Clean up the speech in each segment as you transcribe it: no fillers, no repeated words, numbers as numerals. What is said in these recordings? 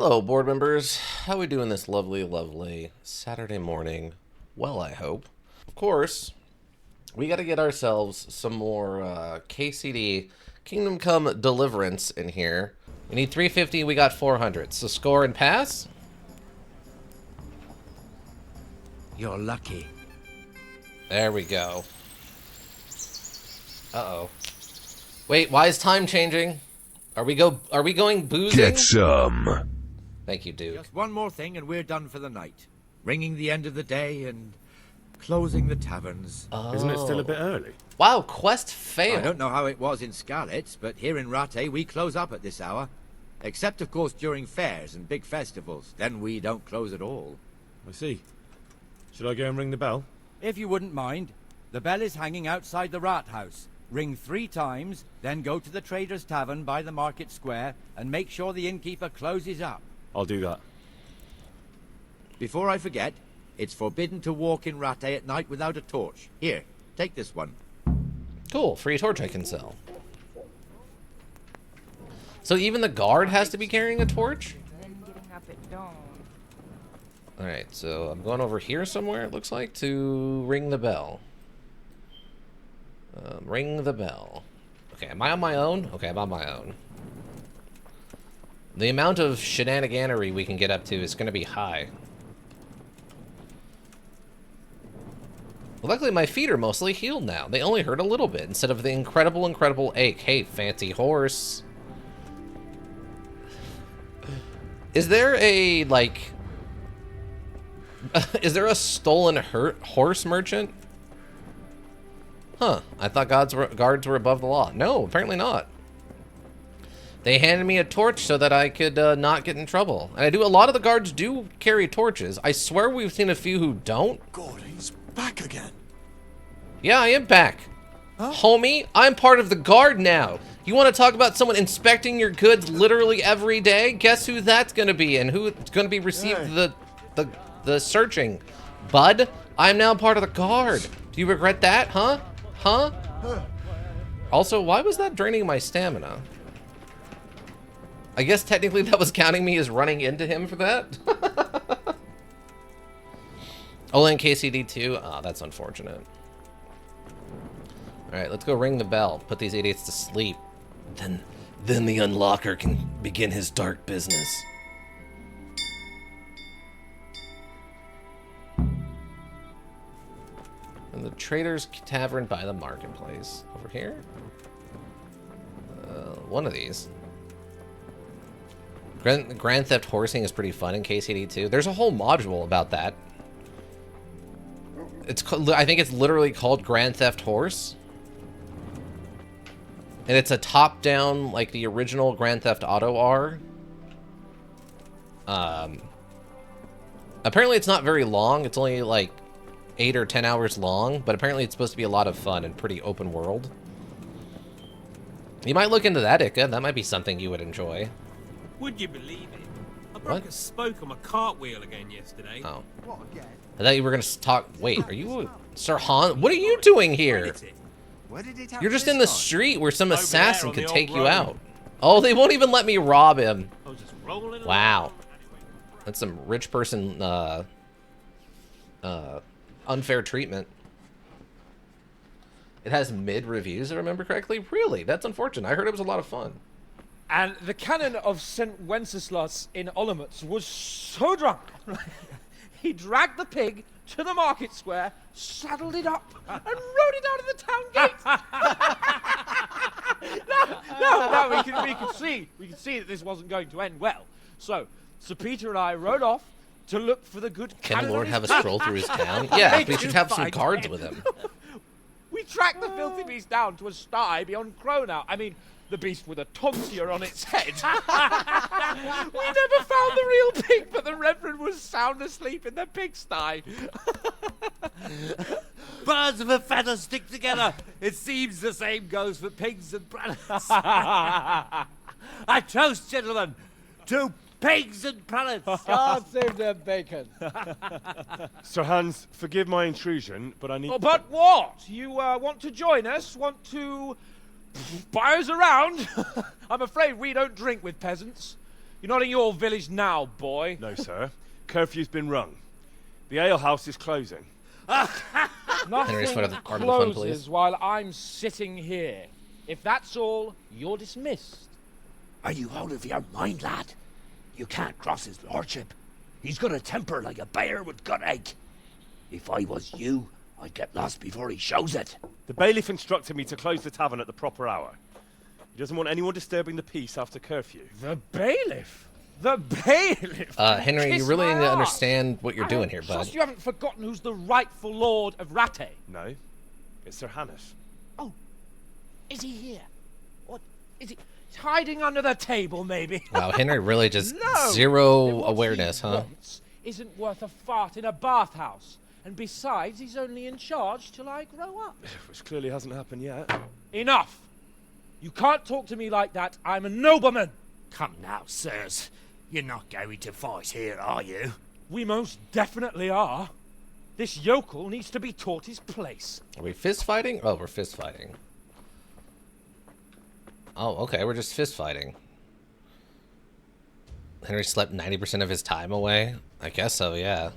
Hello, board members. How we doing this lovely, lovely Saturday morning? Well, I hope. Of course, we got to get ourselves some more KCD Kingdom Come Deliverance in here. We need 350. We got 400. So score and pass. You're lucky. There we go. Uh-oh. Wait, why is time changing? Are we going boozing? Get some. Thank you, Duke. Just one more thing and we're done for the night. Ringing the end of the day and closing the taverns. Isn't it still a bit early? Wow, quest failed. I don't know how it was in Scarlet, but here in Rattay we close up at this hour. Except, of course, during fairs and big festivals. Then we don't close at all. I see. Should I go and ring the bell? If you wouldn't mind, the bell is hanging outside the rat house. Ring 3 times, then go to the Trader's Tavern by the market square and make sure the innkeeper closes up. I'll do that. Before I forget, it's forbidden to walk in Rattay at night without a torch. Here, take this one. Cool, free torch I can sell. So even the guard has to be carrying a torch? Alright, so I'm going over here somewhere, it looks like, to ring the bell. Ring the bell. Okay, am I on my own? Okay, I'm on my own. The amount of shenaniganery we can get up to is going to be high. Well, luckily my feet are mostly healed now. They only hurt a little bit instead of the incredible ache. Hey, fancy horse. Is there a, like... is there a stolen horse merchant? Huh, I thought guards were above the law. No, apparently not. They handed me a torch so that I could not get in trouble. And a lot of the guards do carry torches. I swear we've seen a few who don't. God, he's back again. Yeah, I am back. Huh? Homie, I'm part of the guard now. You want to talk about someone inspecting your goods literally every day? Guess who that's going to be and who's going to be received the searching. Bud, I'm now part of the guard. Do you regret that, huh? Huh? Also, why was that draining my stamina? I guess technically that was counting me as running into him for that. Oh, and KCD too? Oh, that's unfortunate. Alright, let's go ring the bell. Put these idiots to sleep. Then the unlocker can begin his dark business. And the Trader's Tavern by the Marketplace. Over here? One of these. Grand Theft Horsing is pretty fun in KCD too. There's a whole module about that. I think it's literally called Grand Theft Horse. And it's a top-down, like the original Grand Theft Auto R. Apparently it's not very long. It's only like 8 or 10 hours long, but apparently it's supposed to be a lot of fun and pretty open world. You might look into that, Ika. That might be something you would enjoy. Would you believe it? I broke a spoke on my cartwheel again yesterday. Oh. I thought you were going to talk... Wait, are you... Sir Han? What are you doing here? You're just in the street where some assassin could take you out. Oh, they won't even let me rob him. Wow. That's some rich person, unfair treatment. It has mid reviews, if I remember correctly. Really? That's unfortunate. I heard it was a lot of fun. And the canon of St. Wenceslas in Olomouc was so drunk, he dragged the pig to the market square, saddled it up, and rode it out of the town gate. no, we could see that this wasn't going to end well. So, Sir Peter and I rode off to look for the good Can canon. the Lord have a stroll through his town? Yeah, but he should have some guards with him. We tracked the filthy beast down to a sty beyond Cronau. I mean, the beast with a tonsure on its head. We never found the real pig, but the Reverend was sound asleep in the pigsty. Birds of a feather stick together. It seems the same goes for pigs and prelates. I toast, gentlemen, to pigs and prelates. God save their bacon. Sir Hans, forgive my intrusion, but I need... Oh, but what? You want to join us? Want to buy us around? I'm afraid we don't drink with peasants. You're not in your village now, boy. No, sir. Curfew's been rung. The alehouse is closing. Henry's Nothing part of the fun, please. closes while I'm sitting here. If that's all, you're dismissed. Are you out of your mind, lad? You can't cross his lordship. He's got a temper like a bear with gut ache. If I was you, I'd get lost before he shows it. The bailiff instructed me to close the tavern at the proper hour. He doesn't want anyone disturbing the peace after curfew. The bailiff? The bailiff? Henry, you Kiss really my need to arse. understand what you're I doing don't here, trust bud. you haven't forgotten who's the rightful lord of Rattay. No, it's Sir Hannes. Oh, is he here? What is he? He's hiding under the table, maybe. Wow, Henry really just No! Then zero what awareness, he huh? wants isn't worth a fart in a bathhouse. And besides, he's only in charge till I grow up. Which clearly hasn't happened yet. Enough! You can't talk to me like that. I'm a nobleman. Come now, sirs. You're not going to fight here, are you? We most definitely are. This yokel needs to be taught his place. Are we fist fighting? Oh, we're fist fighting. Oh, okay, we're just fist fighting. Henry slept 90% of his time away? I guess so, yeah.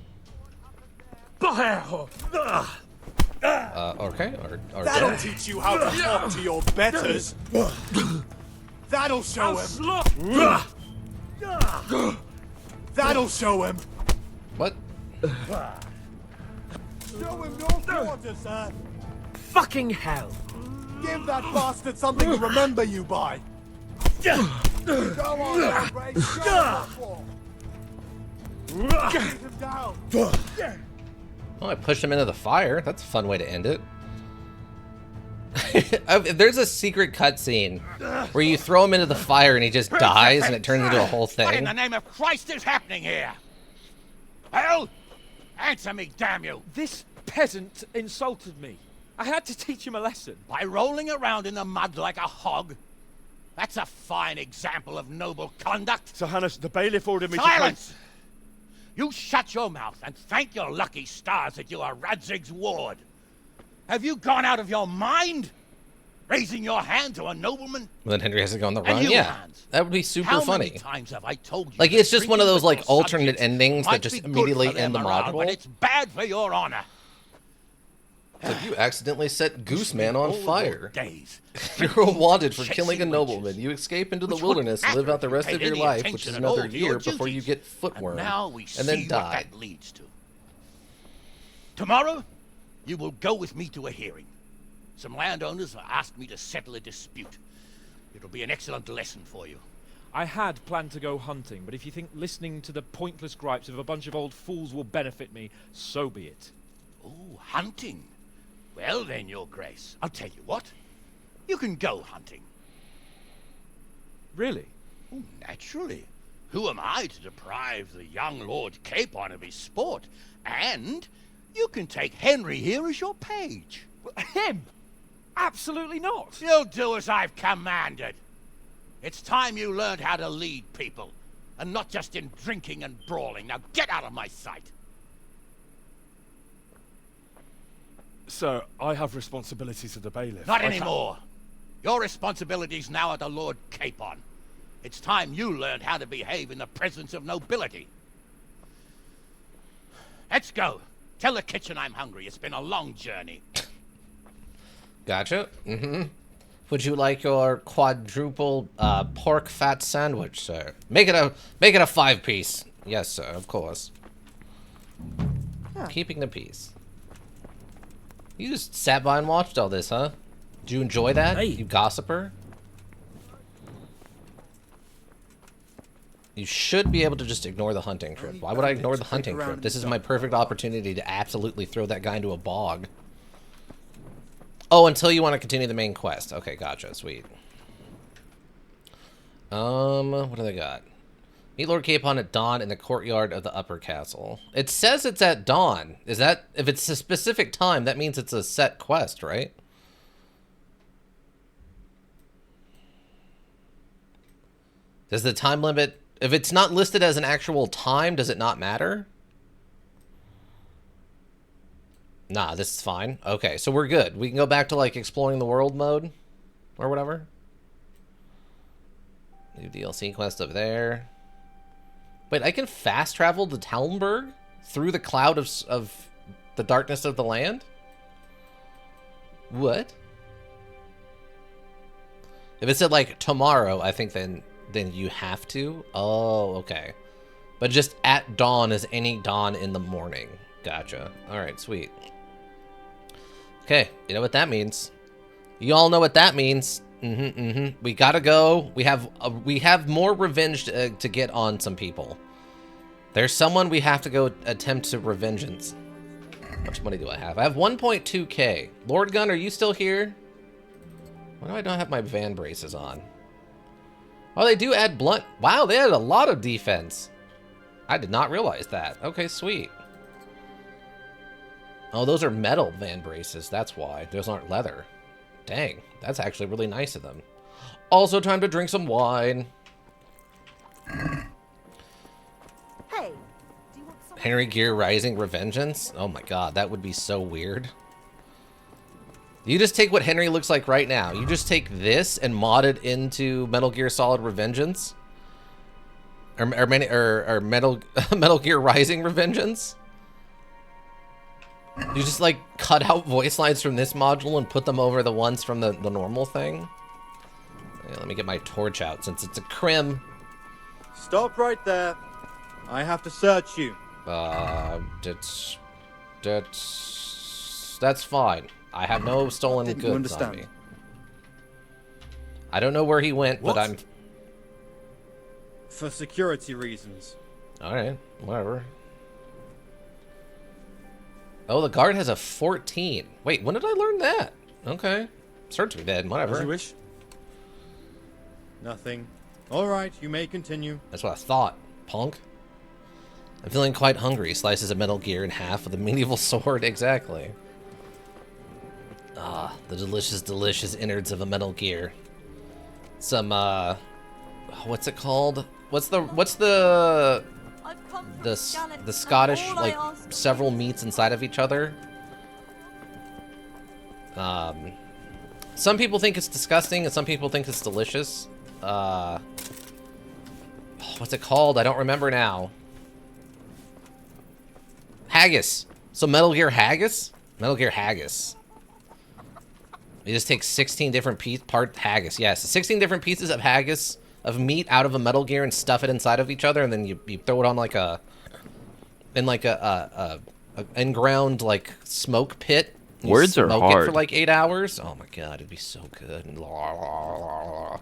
Okay, or That'll dead. teach you how to talk to your betters. That'll show him. That'll show him. What? Show him your quarter, sir. Fucking hell! Give that bastard something to remember you by. Go on, Ray. Go on. Keep him down. Oh, I pushed him into the fire. That's a fun way to end it. If there's a secret cutscene where you throw him into the fire and he just dies and it turns into a whole What in thing. the name of Christ is happening here? Well, answer me, damn you! This peasant insulted me. I had to teach him a lesson. By rolling around in the mud like a hog? That's a fine example of noble conduct. Sir Hannes, the bailiff ordered me Silence! You shut your mouth and thank your lucky stars that you are Radzig's ward. Have you gone out of your mind? Raising your hand to a nobleman? Well, then Henry has to go on the And run. you, Yeah, Hans? that would be super How funny. many times have I told you? Like, that it's just one of drinking those, with like, your alternate subjects endings that might just be good immediately for their end the morale, module. But it's bad for your honor. So you accidentally set Gooseman on All your fire. days. You're wanted for Chasing killing a nobleman. witches. You escape into the Which wilderness, wouldn't live out the matter if rest you of paid your any life, which attention is at all another to your year before you duties. get footworm, And now we and then see what die. that leads to. Tomorrow, you will go with me to a hearing. Some landowners have asked me to settle a dispute. It'll be an excellent lesson for you. I had planned to go hunting, but if you think listening to the pointless gripes of a bunch of old fools will benefit me, so be it. Oh, hunting. Well then, your grace, I'll tell you what. You can go hunting. Really? Oh, naturally. Who am I to deprive the young Lord Capon of his sport? And you can take Henry here as your page. Him? Absolutely not. You'll do as I've commanded. It's time you learned how to lead people, and not just in drinking and brawling. Now get out of my sight. Sir, I have responsibilities of the bailiff. Not I can't- anymore. Your responsibilities now are the Lord Capon. It's time you learned how to behave in the presence of nobility. Let's go. Tell the kitchen I'm hungry. It's been a long journey. Gotcha. Mm-hmm. Would you like your quadruple pork fat sandwich, sir? Make it a 5-piece. Yes, sir. Of course. Keeping the peace. You just sat by and watched all this, huh? Did you enjoy that, Hey. you gossiper? You should be able to just ignore the hunting trip. Why would I ignore the hunting trip? This is my perfect opportunity to absolutely throw that guy into a bog. Oh, until you want to continue the main quest. Okay, gotcha. Sweet. What do they got? Meet Lord Capon at dawn in the courtyard of the upper castle. It says it's at dawn. Is that, if it's a specific time, that means it's a set quest, right? Does the time limit, if it's not listed as an actual time, does it not matter? Nah, this is fine. Okay, so we're good. We can go back to, like, exploring the world mode or whatever. New DLC quest over there. Wait, I can fast travel to Talmberg through the cloud of the darkness of the land? What? If it said like tomorrow, I think then you have to. Oh, okay. But just at dawn is any dawn in the morning. Gotcha. All right, sweet. Okay, you know what that means. You all know what that means. We gotta go. We have more revenge to get on some people. There's someone we have to go attempt to revengeance. How much money do I have? I have 1.2k. Lord Gun, are you still here? Why do I not have my van braces on? Oh, they do add blunt. Wow, they had a lot of defense. I did not realize that. Okay, sweet. Oh, those are metal van braces. That's why. Those aren't leather. Dang, that's actually really nice of them. Also, time to drink some wine. Hey, do you want some? Henry Gear Rising Revengeance? Oh my god, that would be so weird. You just take what Henry looks like right now. You just take this and mod it into Metal Gear Solid Revengeance? Or Metal Gear Rising Revengeance? You just like cut out voice lines from this module and put them over the ones from the normal thing? Yeah, let me get my torch out since it's a crim. Stop right there. I have to search you. That's fine. I have no stolen Didn't you goods understand? on me. I don't know where he went, What? but I'm... For security reasons. Alright, whatever. Oh, the guard has a 14. Wait, when did I learn that? Okay. Search me dead, whatever. As you wish. Nothing. Alright, you may continue. That's what I thought, punk. I'm feeling quite hungry. Slices a Metal Gear in half with a medieval sword. Exactly. Ah, the delicious, delicious innards of a Metal Gear. Some, what's it called? What's the Scottish, like, several meats inside of each other? Some people think it's disgusting and some people think it's delicious. What's it called? I don't remember now. Haggis. So Metal Gear Haggis? Metal Gear Haggis. You just take 16 different haggis. Yes, 16 different pieces of haggis of meat out of a Metal Gear and stuff it inside of each other, and then you throw it on like a in-ground like smoke pit. Words are smoke hard. It for like 8 hours. Oh my god, it'd be so good. All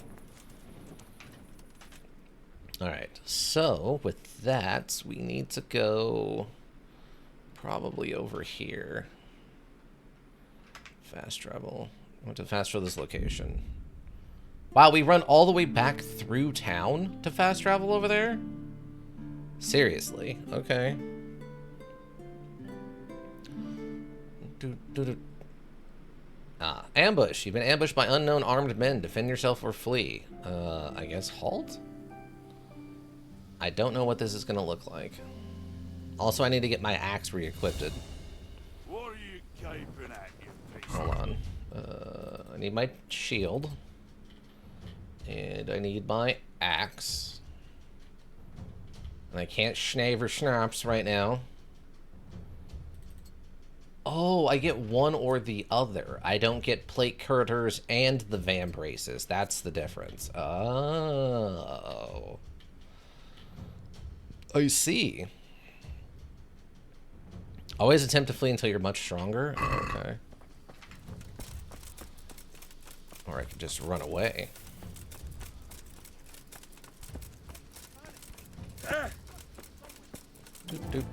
right, so with that, we need to go probably over here. Fast travel. I want to fast travel this location. Wow, we run all the way back through town to fast travel over there? Seriously? Okay. Ambush. You've been ambushed by unknown armed men. Defend yourself or flee. I guess halt? I don't know what this is going to look like. Also, I need to get my axe re-equipped. What are you gaping at, you piece Hold on. I need my shield. And I need my axe. And I can't schnave or schnapps right now. Oh, I get one or the other. I don't get plate cutters and the van braces. That's the difference. Oh. I see. Always attempt to flee until you're much stronger. Okay. Or I could just run away.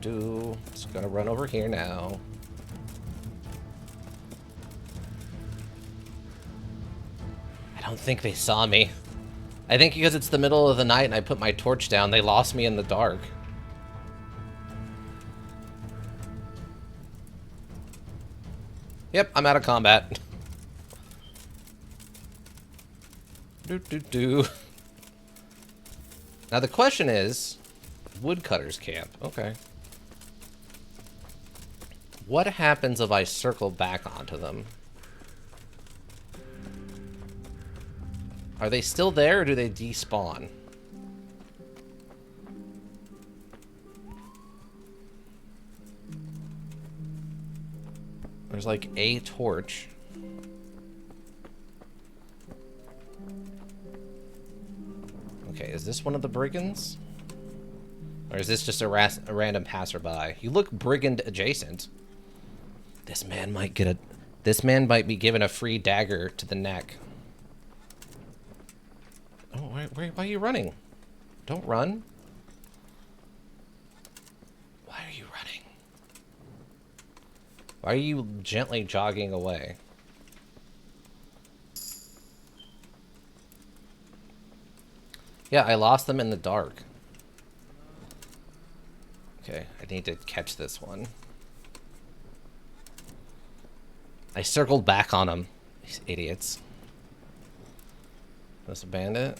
Just gonna run over here now. I don't think they saw me. I think because it's the middle of the night and I put my torch down, they lost me in the dark. Yep, I'm out of combat. Now the question is, woodcutters camp. Okay. What happens if I circle back onto them? Are they still there or do they despawn? There's like a torch. Okay, is this one of the brigands? Or is this just a random passerby? You look brigand adjacent. This man might be given a free dagger to the neck. Oh, why are you running? Don't run. Why are you running? Why are you gently jogging away? Yeah, I lost them in the dark. Okay, I need to catch this one. I circled back on them. These idiots. That's a bandit.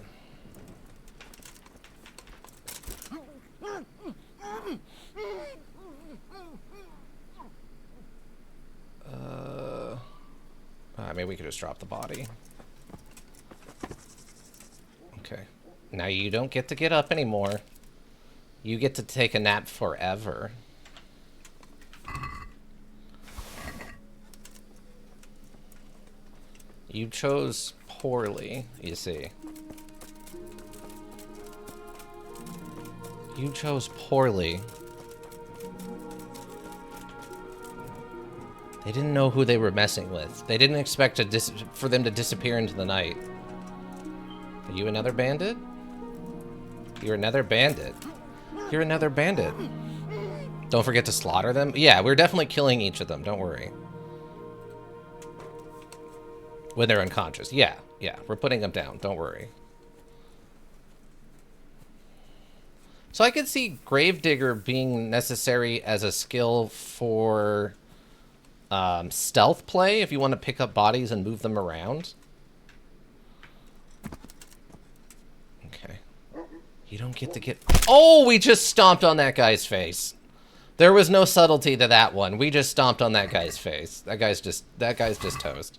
Maybe we could just drop the body. Okay. Now you don't get to get up anymore. You get to take a nap forever. You chose poorly, you see. You chose poorly. They didn't know who they were messing with. They didn't expect for them to disappear into the night. Are you another bandit? You're another bandit. You're another bandit. Don't forget to slaughter them. Yeah, we're definitely killing each of them. Don't worry. When they're unconscious. Yeah, we're putting them down. Don't worry. So I could see Gravedigger being necessary as a skill for stealth play if you want to pick up bodies and move them around. Okay. You don't get to get... Oh, we just stomped on that guy's face. There was no subtlety to that one. We just stomped on that guy's face. That guy's just toast.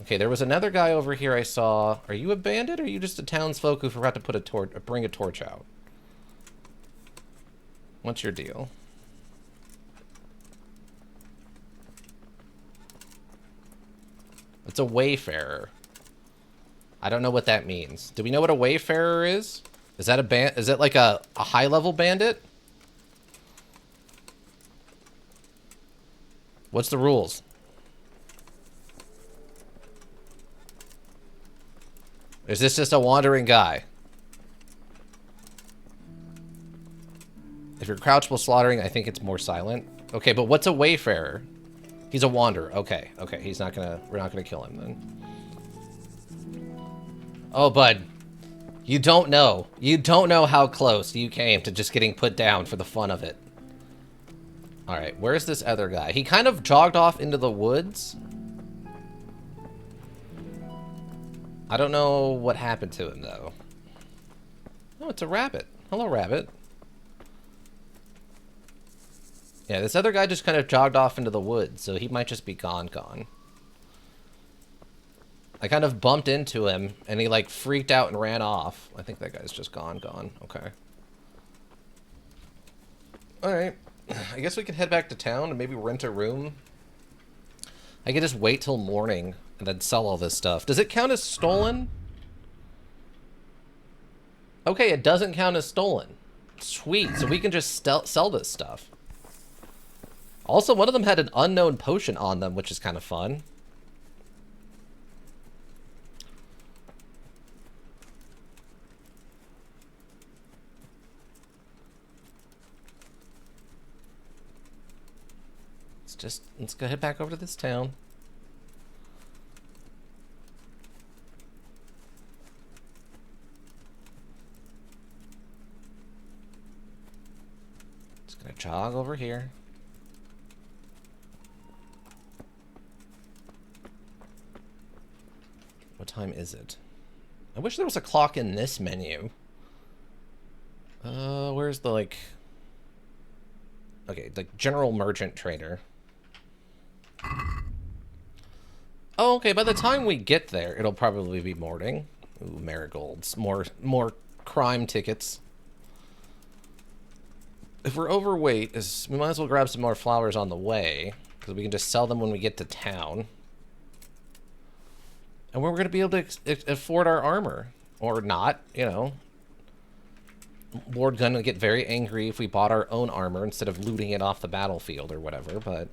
Okay, there was another guy over here I saw. Are you a bandit or are you just a townsfolk who forgot to put bring a torch out? What's your deal? It's a wayfarer. I don't know what that means. Do we know what a wayfarer is? Is that is it like a high-level bandit? What's the rules? Is this just a wandering guy? If you're crouchable slaughtering, I think it's more silent. Okay, but what's a wayfarer? He's a wanderer. Okay, he's not gonna... We're not gonna kill him then. Oh, bud. You don't know. You don't know how close you came to just getting put down for the fun of it. Alright, where's this other guy? He kind of jogged off into the woods. I don't know what happened to him, though. Oh, it's a rabbit. Hello, rabbit. Yeah, this other guy just kind of jogged off into the woods, so he might just be gone. I kind of bumped into him, and he, like, freaked out and ran off. I think that guy's just gone. Okay. Alright. I guess we could head back to town and maybe rent a room. I could just wait till morning and then sell all this stuff. Does it count as stolen? Okay, it doesn't count as stolen. Sweet, so we can just sell this stuff. Also, one of them had an unknown potion on them, which is kind of fun. Let's go head back over to this town. Just gonna jog over here. What time is it? I wish there was a clock in this menu. Where's the, like... Okay, the general merchant trader. Oh, okay, by the time we get there, it'll probably be morning. Ooh, marigolds. More crime tickets. If we're overweight, we might as well grab some more flowers on the way. because we can just sell them when we get to town. And we're going to be able to afford our armor. Or not, you know. Lord gonna get very angry if we bought our own armor instead of looting it off the battlefield or whatever, but...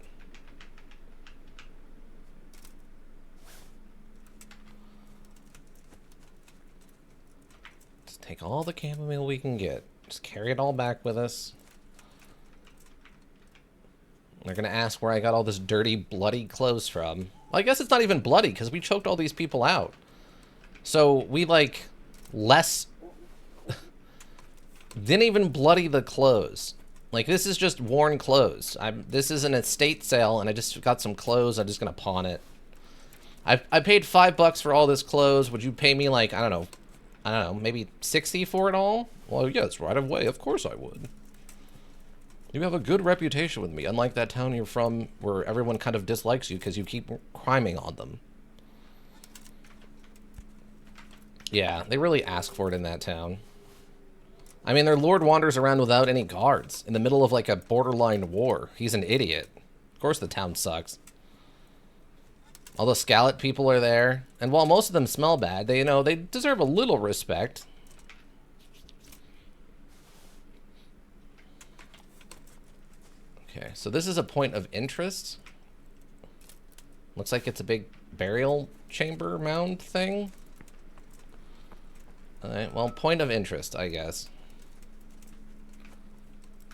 Just take all the chamomile we can get. Just carry it all back with us. They're gonna ask where I got all this dirty, bloody clothes from. Well, I guess it's not even bloody, because we choked all these people out. So, we, like, less... Didn't even bloody the clothes. Like, this is just worn clothes. This is an estate sale, and I just got some clothes. I'm just gonna pawn it. I paid $5 for all this clothes. Would you pay me, like, I don't know, maybe 60 for it all? Well, yes, right away. Of course I would. You have a good reputation with me, unlike that town you're from where everyone kind of dislikes you because you keep criming on them. Yeah, they really ask for it in that town. I mean, their lord wanders around without any guards in the middle of, like, a borderline war. He's an idiot. Of course the town sucks. All the Scallop people are there. And while most of them smell bad, they, you know, they deserve a little respect. Okay, so this is a point of interest. Looks like it's a big burial chamber mound thing. Alright, well, point of interest, I guess.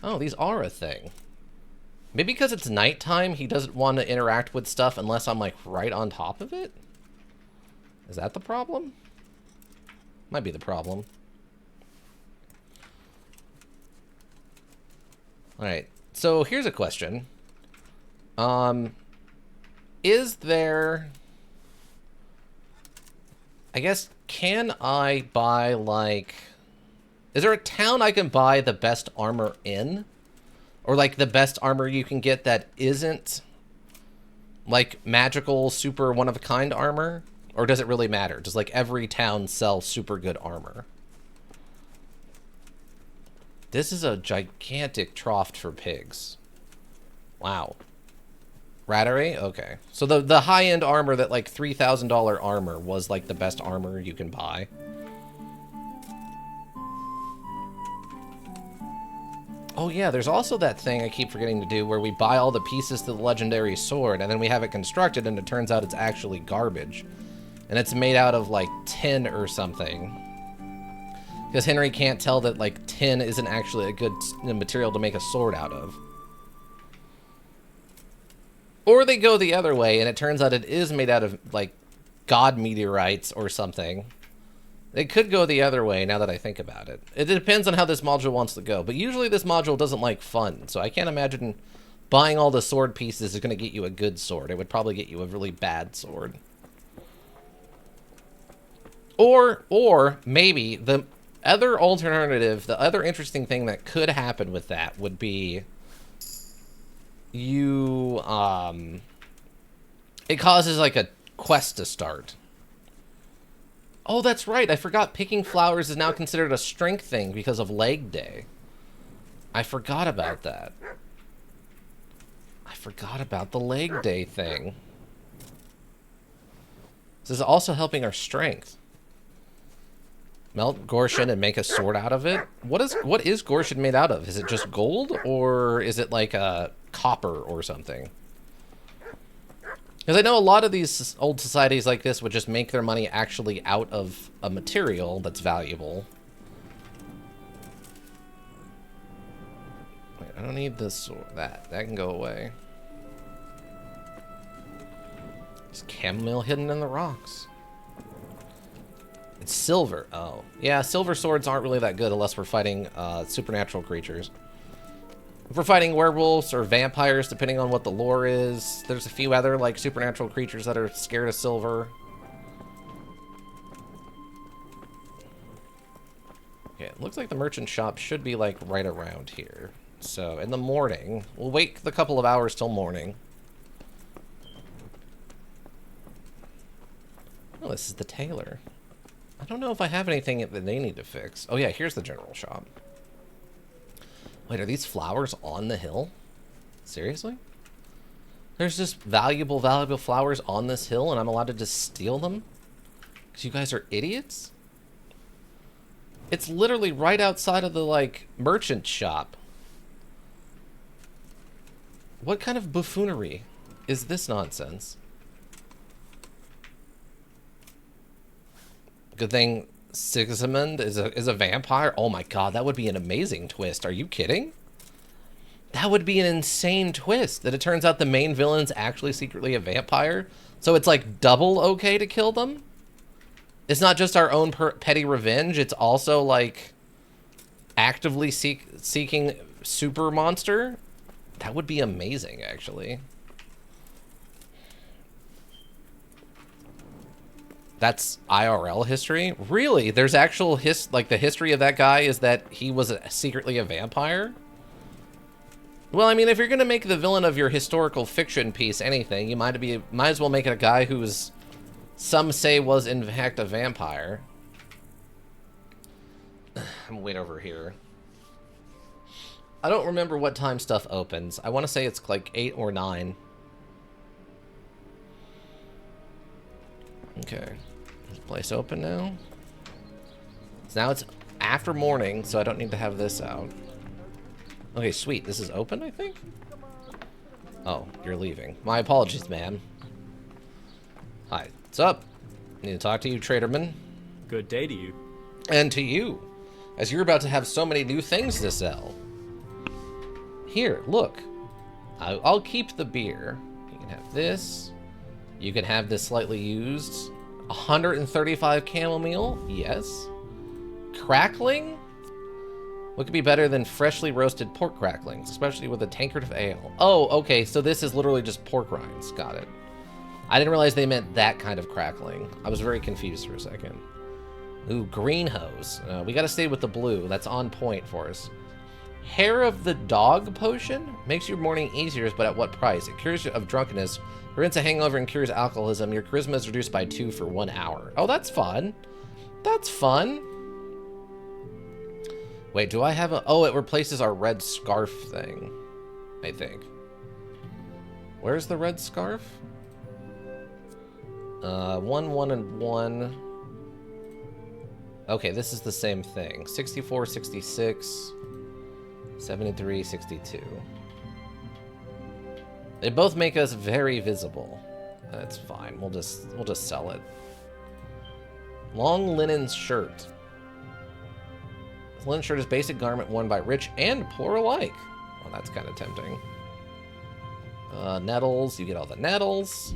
Oh, these are a thing. Maybe because it's nighttime, he doesn't want to interact with stuff unless I'm, like, right on top of it? Is that the problem? Might be the problem. Alright, so here's a question. Is there... I guess, can I buy, like... Is there a town I can buy the best armor in? Or, like, the best armor you can get that isn't, like, magical, super one-of-a-kind armor? Or does it really matter? Does, like, every town sell super good armor? This is a gigantic trough for pigs. Wow. Rattery? Okay. So the high-end armor that, like, $3,000 armor was, like, the best armor you can buy. Oh yeah, there's also that thing I keep forgetting to do where we buy all the pieces to the legendary sword and then we have it constructed and it turns out it's actually garbage. And it's made out of, like, tin or something. Because Henry can't tell that, like, tin isn't actually a good material to make a sword out of. Or they go the other way and it turns out it is made out of, like, god meteorites or something. It could go the other way now that I think about it. It depends on how this module wants to go. But usually this module doesn't like fun. So I can't imagine buying all the sword pieces is going to get you a good sword. It would probably get you a really bad sword. Or maybe the other alternative, the other interesting thing that could happen with that would be you, it causes like a quest to start. Oh, that's right. I forgot picking flowers is now considered a strength thing because of leg day. I forgot about that. I forgot about the leg day thing. This is also helping our strength. Melt Gorshin and make a sword out of it? What is Gorshin made out of? Is it just gold? Or is it like a copper or something? Because I know a lot of these old societies like this would just make their money actually out of a material that's valuable. Wait, I don't need this sword. That can go away. There's chamomile hidden in the rocks. It's silver. Oh. Yeah, silver swords aren't really that good unless we're fighting supernatural creatures. If we're fighting werewolves or vampires, depending on what the lore is, there's a few other, like, supernatural creatures that are scared of silver. Okay, it looks like the merchant shop should be, like, right around here. So, in the morning, we'll wait the couple of hours till morning. Oh, this is the tailor. I don't know if I have anything that they need to fix. Oh, yeah, here's the general shop. Wait, are these flowers on the hill? Seriously? There's just valuable flowers on this hill, and I'm allowed to just steal them? Because you guys are idiots? It's literally right outside of the, like, merchant shop. What kind of buffoonery is this nonsense? Good thing Sigismund is a vampire? Oh my god, that would be an amazing twist. Are you kidding? That would be an insane twist, that it turns out the main villain's actually secretly a vampire. So it's like double okay to kill them? It's not just our own petty revenge, it's also like actively seeking super monster? That would be amazing, actually. That's IRL history? Really? There's actual the history of that guy is that he was secretly a vampire? Well, I mean, if you're gonna make the villain of your historical fiction piece anything, you might as well make it a guy who's, some say, was in fact a vampire. I'm gonna wait over here. I don't remember what time stuff opens. I want to say it's like 8 or 9. Okay. Is the place open now? So now it's after morning, so I don't need to have this out. Okay, sweet. This is open, I think? Oh, you're leaving. My apologies, ma'am. Hi. What's up? Need to talk to you, traderman. Good day to you. And to you, as you're about to have so many new things to sell. Here, look. I'll keep the beer. You can have this. You can have this slightly used. 135 chamomile. Yes. Crackling? What could be better than freshly roasted pork cracklings, especially with a tankard of ale? Oh, okay, so this is literally just pork rinds. Got it. I didn't realize they meant that kind of crackling. I was very confused for a second. Ooh, green hose. We gotta stay with the blue. That's on point for us. Hair of the dog potion? Makes your morning easier, but at what price? It cures you of drunkenness, prevents a hangover, and cures alcoholism. Your charisma is reduced by 2 for 1 hour. Oh, that's fun. That's fun. Wait, do I have a... Oh, it replaces our red scarf thing, I think. Where's the red scarf? 1, 1, and 1. Okay, this is the same thing. 64, 66... 73, 62. They both make us very visible. That's fine. We'll just sell it. Long linen shirt. This linen shirt is basic garment worn by rich and poor alike. Well, that's kind of tempting. Nettles. You get all the nettles.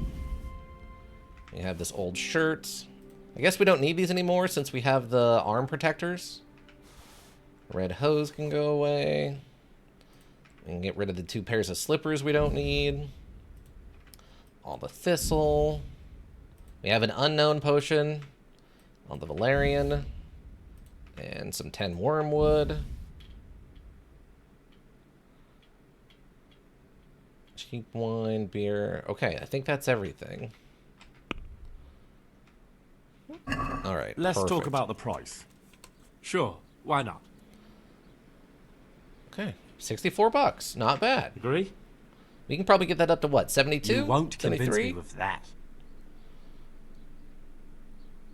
You have this old shirt. I guess we don't need these anymore since we have the arm protectors. Red hose can go away. We can get rid of the 2 pairs of slippers we don't need. All the thistle. We have an unknown potion. All the valerian. And some 10 wormwood. Cheap wine, beer. Okay, I think that's everything. All right, Let's perfect. talk about the price. Sure, why not? Okay, 64 bucks. Not bad. Agree? We can probably get that up to what, 72? You won't convince 73? me with that.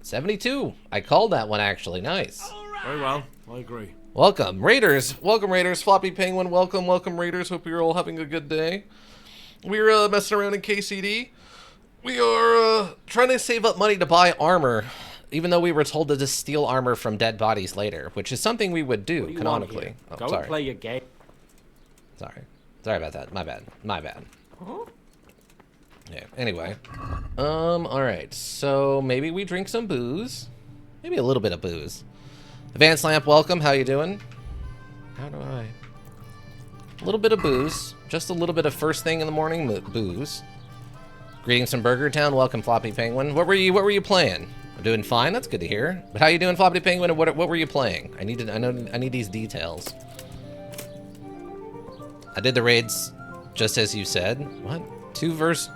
72. I called that one, actually. Nice. Very well, I agree. Welcome, Raiders. Welcome, Raiders. Floppy Penguin, welcome. Welcome, Raiders. Hope you're all having a good day. We're messing around in KCD. We are trying to save up money to buy armor, even though we were told to just steal armor from dead bodies later, which is something we would do, canonically. Oh, Go sorry. and play your game. Sorry about that. My bad. My bad. Yeah, anyway. Alright. So, maybe we drink some booze. Maybe a little bit of booze. Advanced Lamp, welcome. How you doing? How do I... A little bit of booze. Just a little bit of first thing in the morning booze. Greetings from Burger Town. Welcome, Floppy Penguin. What were you playing? I'm doing fine. That's good to hear. But how you doing, Floppy Penguin? And what were you playing? I need these details. I did the raids just as you said. What? 2 verse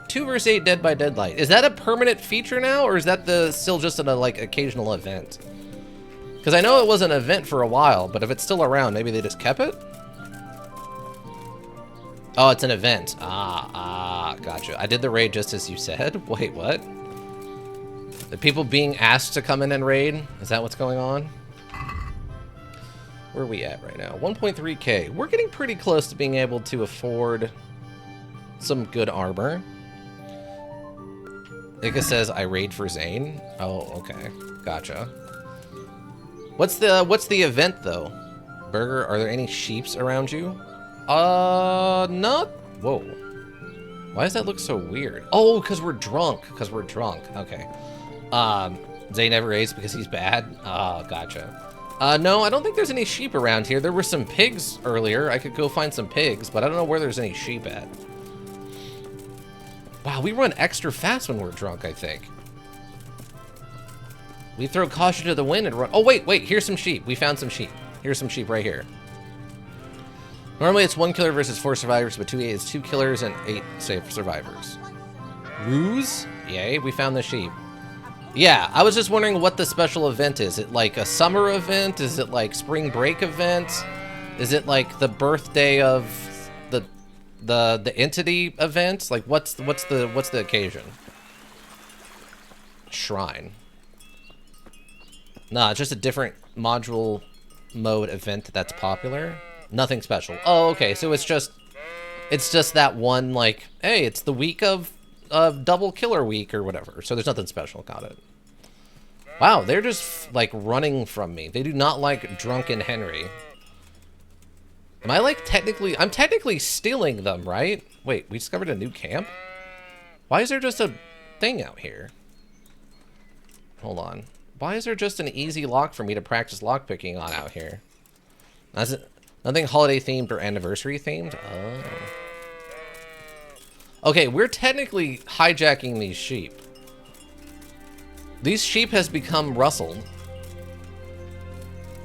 8 Dead by Deadlight. Is that a permanent feature now, or is that still just an occasional event? Because I know it was an event for a while, but if it's still around, maybe they just kept it? Oh, it's an event. Gotcha. I did the raid just as you said. Wait, what? The people being asked to come in and raid? Is that what's going on? Where are we at right now? 1.3k. We're getting pretty close to being able to afford some good armor. Ika says, I raid for Zane. Oh, okay. Gotcha. What's the event, though? Burger, are there any sheeps around you? Not... Whoa. Why does that look so weird? Oh, because we're drunk. Because we're drunk. Okay. Zane never raids because he's bad? Oh, gotcha. No, I don't think there's any sheep around here. There were some pigs earlier. I could go find some pigs, but I don't know where there's any sheep at. Wow, we run extra fast when we're drunk, I think. We throw caution to the wind and run. Oh, wait, here's some sheep. We found some sheep. Here's some sheep right here. Normally it's 1 killer versus 4 survivors, but 2-8 is 2 killers and 8 safe survivors. Ruse? Yay, we found the sheep. Yeah, I was just wondering what the special event is. Is it like a summer event? Is it like spring break event? Is it like the birthday of the entity event? Like what's the occasion? Shrine. Nah, it's just a different module mode event that's popular. Nothing special. Oh, okay. So it's just that one, like, hey, it's the week of double killer week or whatever. So there's nothing special. Got it. Wow, they're just like running from me. They do not like drunken Henry. Am I like technically? I'm technically stealing them, right? Wait, we discovered a new camp? Why is there just a thing out here? Hold on. Why is there just an easy lock for me to practice lockpicking on out here? Nothing holiday themed or anniversary themed? Oh. Okay, we're technically hijacking these sheep. These sheep has become rustled.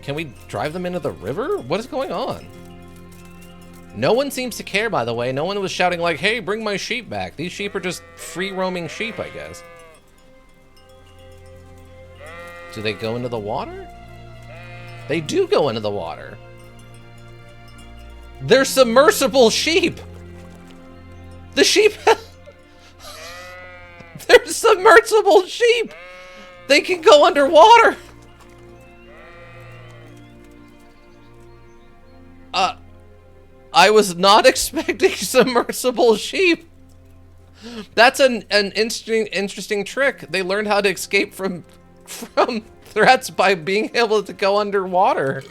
Can we drive them into the river? What is going on? No one seems to care, by the way. No one was shouting like, hey, bring my sheep back. These sheep are just free-roaming sheep, I guess. Do they go into the water? They do go into the water. They're submersible sheep. The sheep... They're submersible sheep. They can go underwater. I was not expecting submersible sheep. That's an interesting trick. They learned how to escape from threats by being able to go underwater.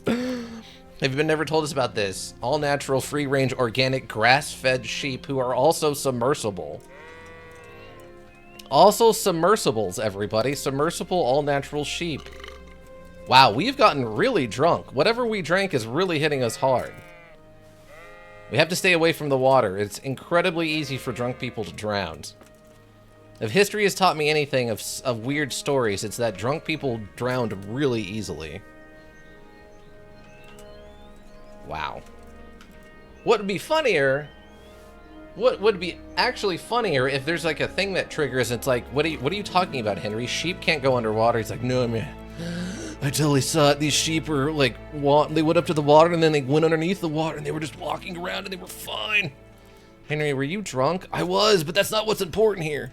Have you been never told us about this? All natural, free range, organic, grass-fed sheep who are also submersible. Also submersibles, everybody. Submersible, all-natural sheep. Wow, we've gotten really drunk. Whatever we drank is really hitting us hard. We have to stay away from the water. It's incredibly easy for drunk people to drown. If history has taught me anything of weird stories, it's that drunk people drowned really easily. Wow. What would be funnier... What would be actually funnier if there's like a thing that triggers, it's like, what are you talking about, Henry? Sheep can't go underwater. He's like, no, man. I totally saw it. These sheep were like, they went up to the water and then they went underneath the water and they were just walking around and they were fine. Henry, were you drunk? I was, but that's not what's important here.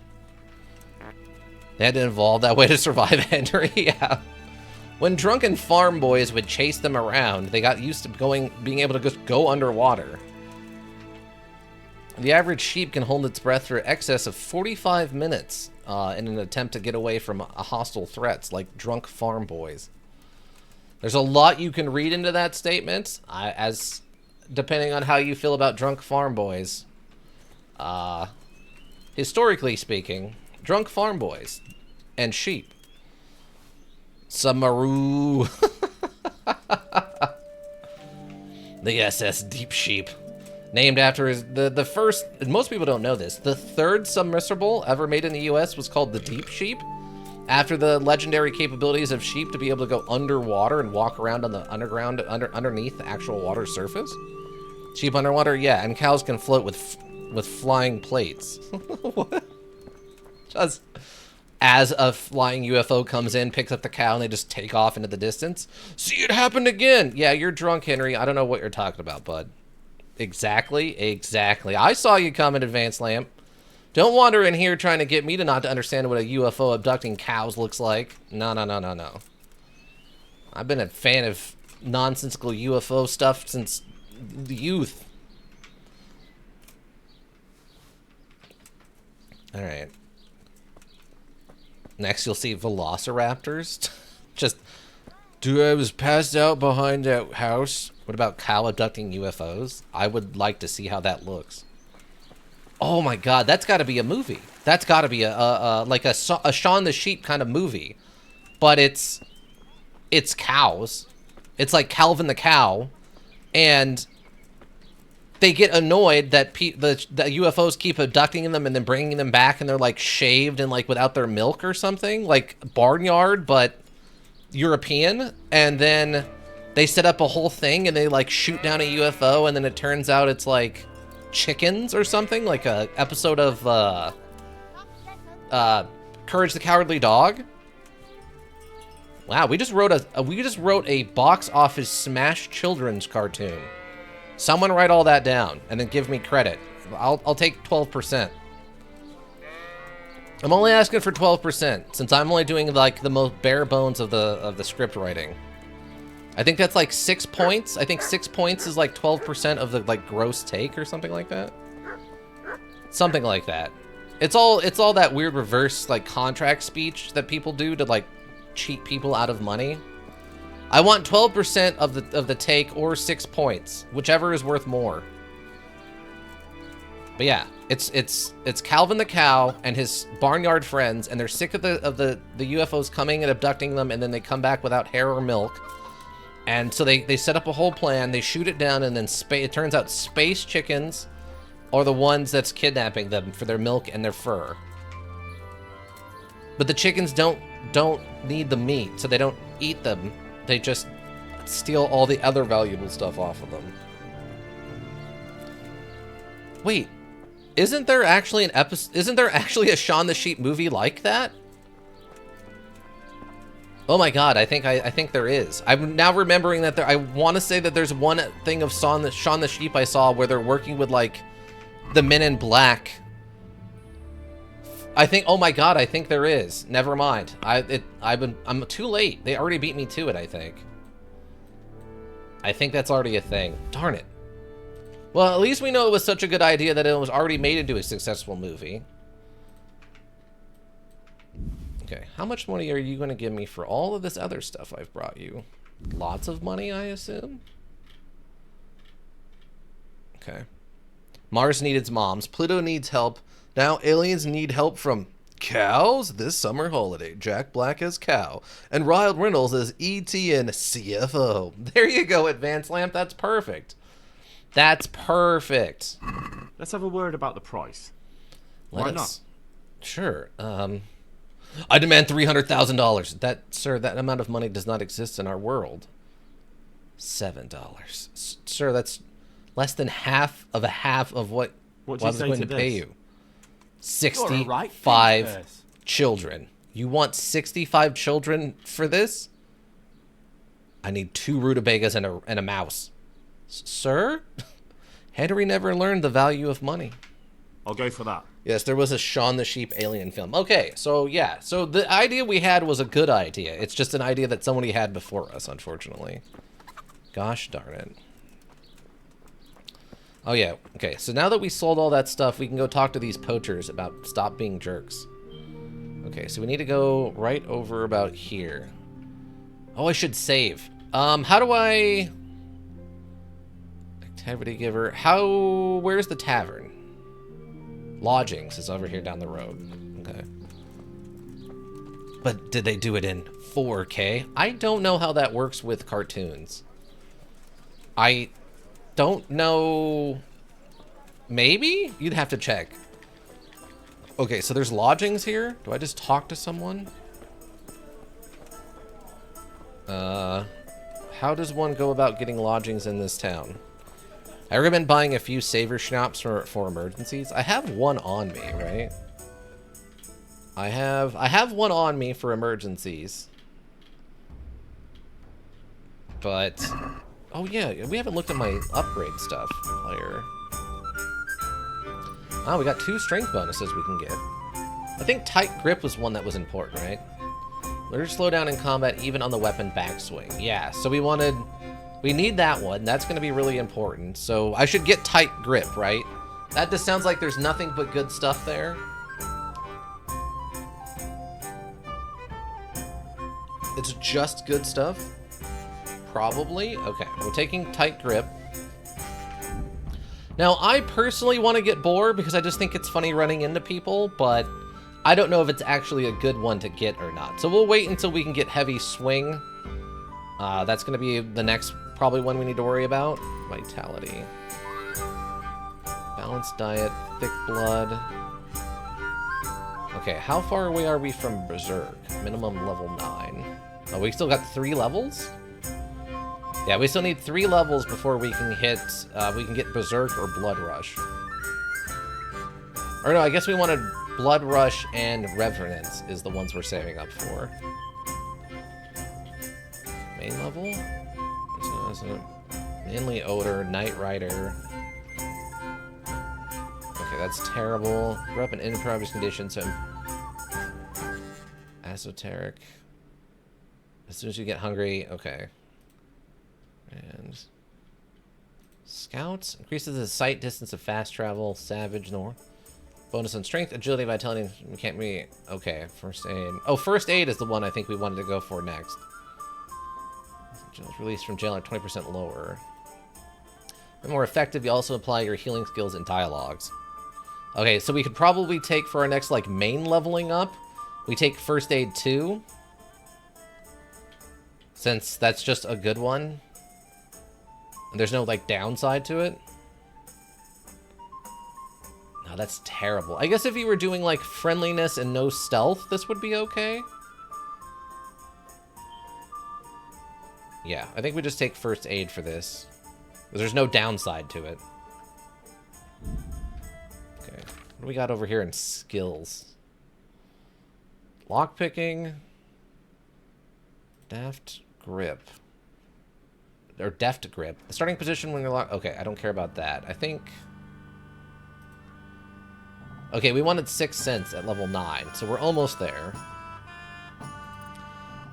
They had to evolve that way to survive, Henry. Yeah. When drunken farm boys would chase them around, they got used to being able to just go underwater. The average sheep can hold its breath for excess of 45 minutes in an attempt to get away from hostile threats, like drunk farm boys. There's a lot you can read into that statement, as depending on how you feel about drunk farm boys. Historically speaking, drunk farm boys and sheep. Samaru. The SS Deep Sheep. Named after the first, most people don't know this, the third submersible ever made in the US was called the Deep Sheep, after the legendary capabilities of sheep to be able to go underwater and walk around on the underground, underneath the actual water surface. Sheep underwater, yeah, and cows can float with flying plates. What? Just as a flying UFO comes in, picks up the cow, and they just take off into the distance. See, it happened again! Yeah, you're drunk, Henry. I don't know what you're talking about, bud. Exactly. I saw you coming, Advanced Lamp. Don't wander in here trying to get me to not to understand what a UFO abducting cows looks like. No. I've been a fan of nonsensical UFO stuff since the youth. Alright. Next you'll see velociraptors. Just, dude, I was passed out behind that house. What about cow abducting UFOs? I would like to see how that looks. Oh my god, that's got to be a movie. That's got to be like a Shaun the Sheep kind of movie. But it's cows. It's like Calvin the Cow. And they get annoyed that the UFOs keep abducting them and then bringing them back, and they're like shaved and like without their milk or something, like barnyard but European. And then they set up a whole thing and they like shoot down a UFO, and then it turns out it's like chickens or something, like a episode of Courage the Cowardly Dog. Wow, we just wrote a box office smash children's cartoon. Someone write all that down and then give me credit. I'll take 12%. I'm only asking for 12% since I'm only doing like the most bare bones of the script writing. I think that's like 6 points. I think 6 points is like 12% of the like gross take or something like that. Something like that. It's all that weird reverse like contract speech that people do to like cheat people out of money. I want 12% of the take or 6 points, whichever is worth more. But yeah, it's Calvin the Cow and his barnyard friends, and they're sick of the UFOs coming and abducting them, and then they come back without hair or milk. And so they set up a whole plan, they shoot it down, and then it turns out space chickens are the ones that's kidnapping them for their milk and their fur. But the chickens don't need the meat, so they don't eat them. They just steal all the other valuable stuff off of them. Wait, isn't there actually an episode? Isn't there actually a Shaun the Sheep movie like that? Oh my god, I think there is. I'm now remembering that I want to say that there's one thing of Shaun the Sheep I saw where they're working with like the Men in Black. I think, oh my god, I think there is. Never mind. I'm too late. They already beat me to it, I think. I think that's already a thing. Darn it. Well, at least we know it was such a good idea that it was already made into a successful movie. Okay, how much money are you going to give me for all of this other stuff I've brought you? Lots of money, I assume? Okay. Mars needs moms. Pluto needs help. Now aliens need help from cows this summer holiday. Jack Black as Cow. And Ryle Reynolds as E.T. and CFO. There you go, Advanced Lamp. That's perfect. That's perfect. Let's have a word about the price. Why not? Sure. I demand $300,000. Sir, that amount of money does not exist in our world. $7. Sir, that's less than half of what I was going to pay you. 65 children. You want 65 children for this? I need 2 rutabagas and a mouse. Sir? Henry never learned the value of money. I'll go for that. Yes, there was a Shaun the Sheep alien film. Okay, so yeah. So the idea we had was a good idea. It's just an idea that somebody had before us, unfortunately. Gosh darn it. Oh yeah, okay, so now that we sold all that stuff, we can go talk to these poachers about stop being jerks. Okay, so we need to go right over about here. Oh, I should save. How do I... Activity giver. Where's the tavern? Lodgings is over here down the road. Okay. But did they do it in 4K? I don't know how that works with cartoons. I don't know. Maybe? You'd have to check. Okay, so there's lodgings here. Do I just talk to someone? How does one go about getting lodgings in this town? I recommend buying a few saver schnapps for emergencies. I have one on me, right? I have one on me for emergencies. But Oh yeah, we haven't looked at my upgrade stuff. Player. Oh, we got 2 strength bonuses we can get. I think tight grip was one that was important, right? Learn to slow down in combat even on the weapon backswing. Yeah, so we need that one. That's going to be really important. So I should get tight grip, right? That just sounds like there's nothing but good stuff there. It's just good stuff? Probably. Okay, we're taking tight grip. Now, I personally want to get boar because I just think it's funny running into people, but I don't know if it's actually a good one to get or not. So we'll wait until we can get heavy swing. That's going to be the next probably one we need to worry about. Vitality. Balanced diet, thick blood. Okay, how far away are we from Berserk? Minimum level 9. Oh, we still got 3 levels? Yeah, we still need 3 levels before we can hit, we can get Berserk or Blood Rush. Or no, I guess we wanted Blood Rush and Revenance is the ones we're saving up for. Main level? Mainly Odor, Knight Rider. Okay, that's terrible. Grew up in impoverished conditions, so esoteric. As soon as you get hungry, okay. And Scouts increases the sight distance of fast travel. Savage North. Bonus on strength, agility, vitality, and can't be okay. First aid. Oh, first aid is the one I think we wanted to go for next. Released from jail at 20% lower. And more effective, you also apply your healing skills in dialogues. Okay, so we could probably take for our next like main leveling up. We take first aid 2. Since that's just a good one. And there's no, like, downside to it. No, that's terrible. I guess if you were doing, like, friendliness and no stealth, this would be okay. Yeah, I think we just take first aid for this. Because there's no downside to it. Okay. What do we got over here in skills? Lockpicking. Deft grip. Or deft grip. The starting position when you're locked. Okay, I don't care about that. I think. Okay, we wanted 6 cents at level 9, so we're almost there.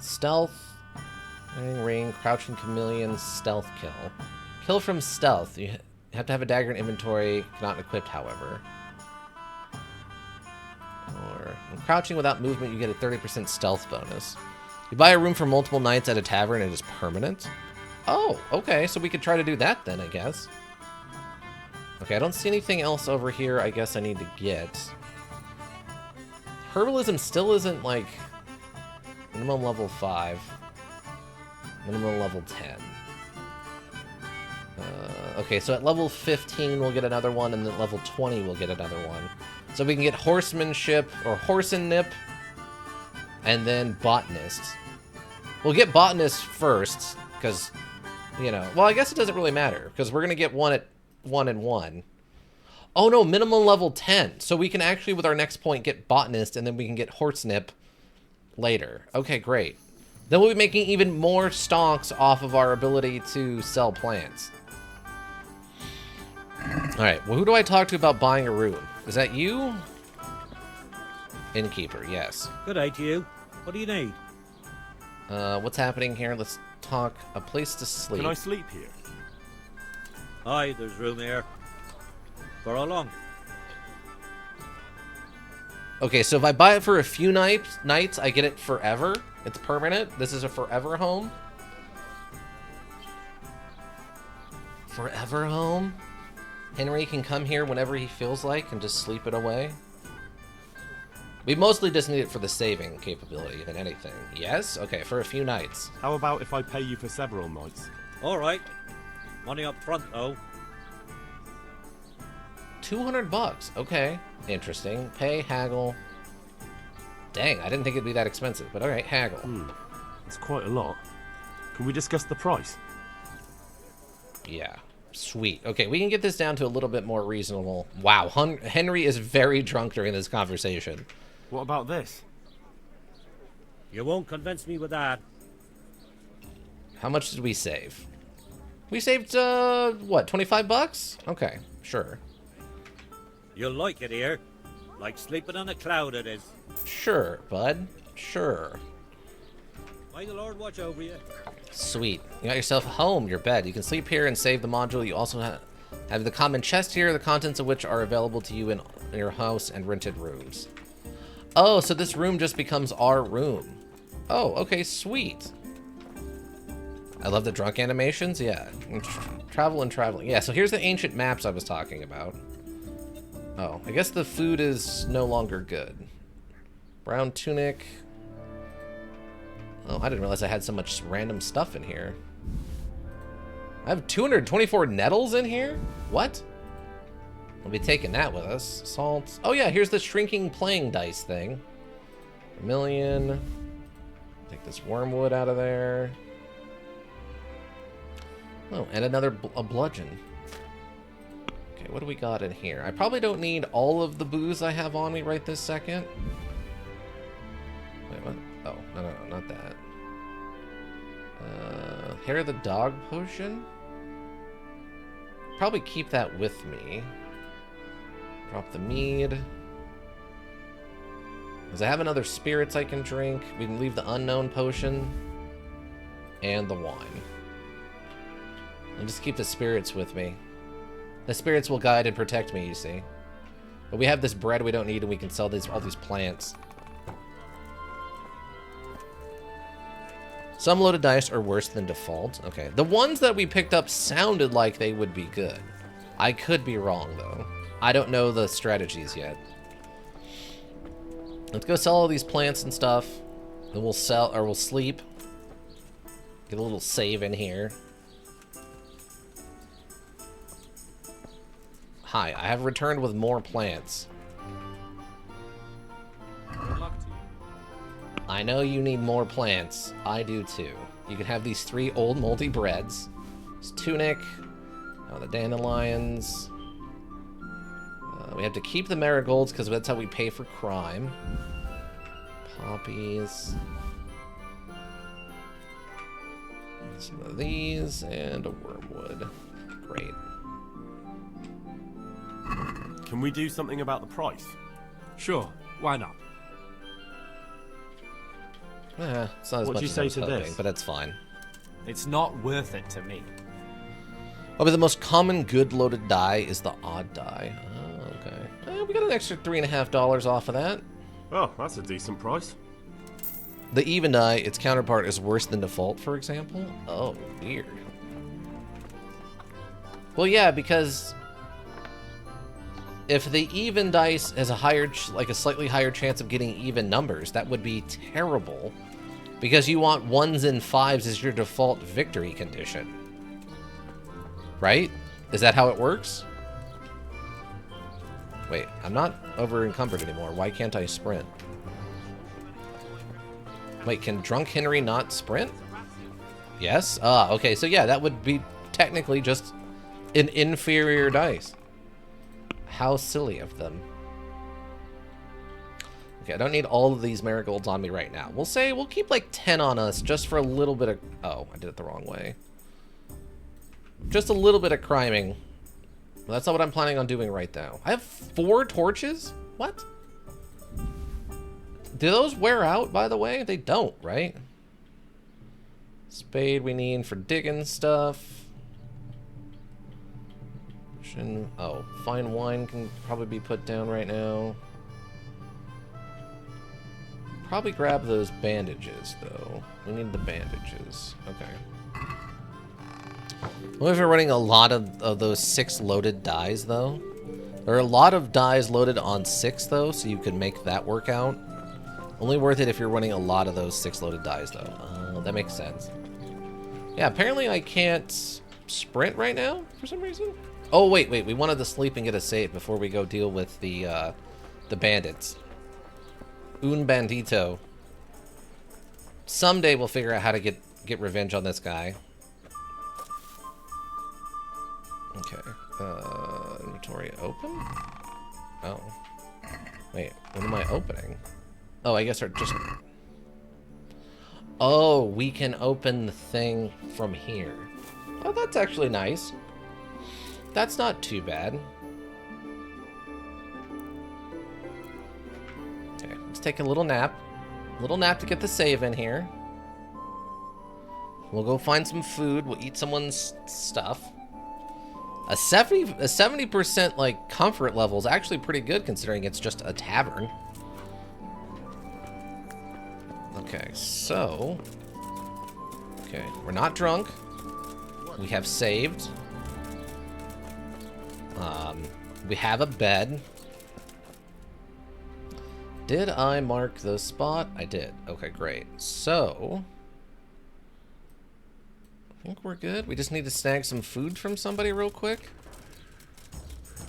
Stealth. Ring, crouching chameleon, stealth kill. Kill from stealth. You have to have a dagger in inventory, not equipped, however. Or when crouching without movement, you get a 30% stealth bonus. You buy a room for multiple nights at a tavern, and it is permanent. Oh, okay, so we could try to do that then, I guess. Okay, I don't see anything else over here I guess I need to get. Herbalism still isn't, like, minimum level 5. Minimum level 10. Okay, so at level 15 we'll get another one, and then level 20 we'll get another one. So we can get Horsemanship, or Horse and Nip, and then Botanist. We'll get Botanist first, because, you know... Well, I guess it doesn't really matter, because we're going to get one at 1 and 1. Oh no, minimum level 10. So we can actually, with our next point, get Botanist, and then we can get Horsenip later. Okay, great. Then we'll be making even more stonks off of our ability to sell plants. Alright, well, who do I talk to about buying a room? Is that you? Innkeeper, yes. Good day to you. What do you need? What's happening here? Let's talk. A place to sleep. Can I sleep here? Aye, there's room here. For how long? Okay, so if I buy it for a few nights, I get it forever. It's permanent. This is a forever home. Forever home? Henry can come here whenever he feels like and just sleep it away. We mostly just need it for the saving capability than anything. Yes? Okay, for a few nights. How about if I pay you for several nights? All right. Money up front, though. 200 bucks. Okay. Interesting. Pay, haggle. Dang, I didn't think it'd be that expensive, but alright, haggle. It's quite a lot. Can we discuss the price? Yeah. Sweet. Okay, we can get this down to a little bit more reasonable. Wow, Henry is very drunk during this conversation. What about this? You won't convince me with that. How much did we save? We saved, what, 25 bucks? Okay, sure. You'll like it here. Like sleeping on a cloud it is. Sure, bud. Sure. May the Lord watch over you. Sweet. You got yourself a home, your bed. You can sleep here and save the module. You also have the common chest here, the contents of which are available to you in your house and rented rooms. Oh, so this room just becomes our room. Oh, okay, sweet. I love the drunk animations, yeah. Travel and traveling. Yeah, so here's the ancient maps I was talking about. Oh, I guess the food is no longer good. Brown tunic. Oh, I didn't realize I had so much random stuff in here. I have 224 nettles in here? What? We'll be taking that with us. Salt. Oh yeah, here's the shrinking playing dice thing. A million. Take this wormwood out of there. Oh, and another a bludgeon. Okay, what do we got in here? I probably don't need all of the booze I have on me right this second. Wait, what? Oh, no, not that. Hair of the dog potion? Probably keep that with me. Drop the mead. Does I have another spirits I can drink? We can leave the unknown potion. And the wine. And just keep the spirits with me. The spirits will guide and protect me, you see. But we have this bread we don't need and we can sell all these plants. Some loaded dice are worse than default. Okay. The ones that we picked up sounded like they would be good. I could be wrong, though. I don't know the strategies yet. Let's go sell all these plants and stuff. Then we'll sell, or we'll sleep. Get a little save in here. Hi, I have returned with more plants. Good luck to you. I know you need more plants. I do too. You can have these 3 old moldy breads. This tunic. Oh, the dandelions. We have to keep the marigolds because that's how we pay for crime. Poppies. Some of these and a wormwood. Great. Can we do something about the price? Sure, why not? It's not as What much do you as I say was to hoping, this? but it's fine. It's not worth it to me. Oh, but the most common good loaded die is the odd die. Oh, okay. We got an extra $3.50 off of that. Oh, that's a decent price. The even die, its counterpart is worse than default, for example. Oh, weird. Well, yeah, because if the even dice has a higher, like a slightly higher chance of getting even numbers, that would be terrible. Because you want 1s and 5s as your default victory condition. Right? Is that how it works? Wait, I'm not over encumbered anymore. Why can't I sprint? Wait, can Drunk Henry not sprint? Yes? Ah, okay, so yeah, that would be technically just an inferior dice. How silly of them. Okay, I don't need all of these marigolds on me right now. We'll keep like 10 on us just for a little bit of... Oh, I did it the wrong way. Just a little bit of criming. Well, that's not what I'm planning on doing right now. I have 4 torches? What? Do those wear out, by the way? They don't, right? Spade we need for digging stuff. Oh, fine wine can probably be put down right now. Probably grab those bandages, though. We need the bandages. Okay. What if we're running a lot of those 6 loaded dies, though? There are a lot of dies loaded on 6, though, so you can make that work out. Only worth it if you're running a lot of those 6 loaded dies, though. That makes sense. Yeah, apparently I can't sprint right now, for some reason. Oh, wait, we wanted to sleep and get a save before we go deal with the bandits. Un bandito. Someday we'll figure out how to get revenge on this guy. Okay. Inventory open? Oh. Wait, what am I opening? Oh, I guess our just... Oh, we can open the thing from here. Oh, that's actually nice. That's not too bad. Okay, let's take a little nap. A little nap to get the save in here. We'll go find some food. We'll eat someone's stuff. A 70% like comfort level is actually pretty good considering it's just a tavern. Okay, so okay, we're not drunk. We have saved. We have a bed. Did I mark the spot? I did. Okay, great. So I think we're good. We just need to snag some food from somebody real quick.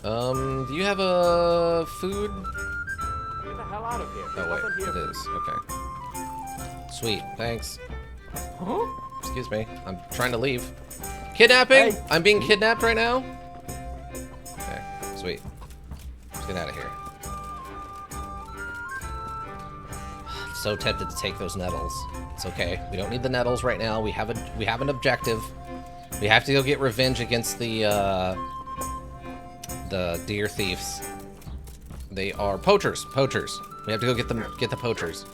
Do you have a food? Get the hell out of here. Oh wait, it is. Okay. Sweet, thanks. Huh? Excuse me, I'm trying to leave. Kidnapping? Hey. I'm being kidnapped right now? Okay, sweet. Let's get out of here. So tempted to take those nettles. It's okay. We don't need the nettles right now. We have an objective. We have to go get revenge against the deer thieves. They are poachers. Poachers. We have to go get them. Get the poachers.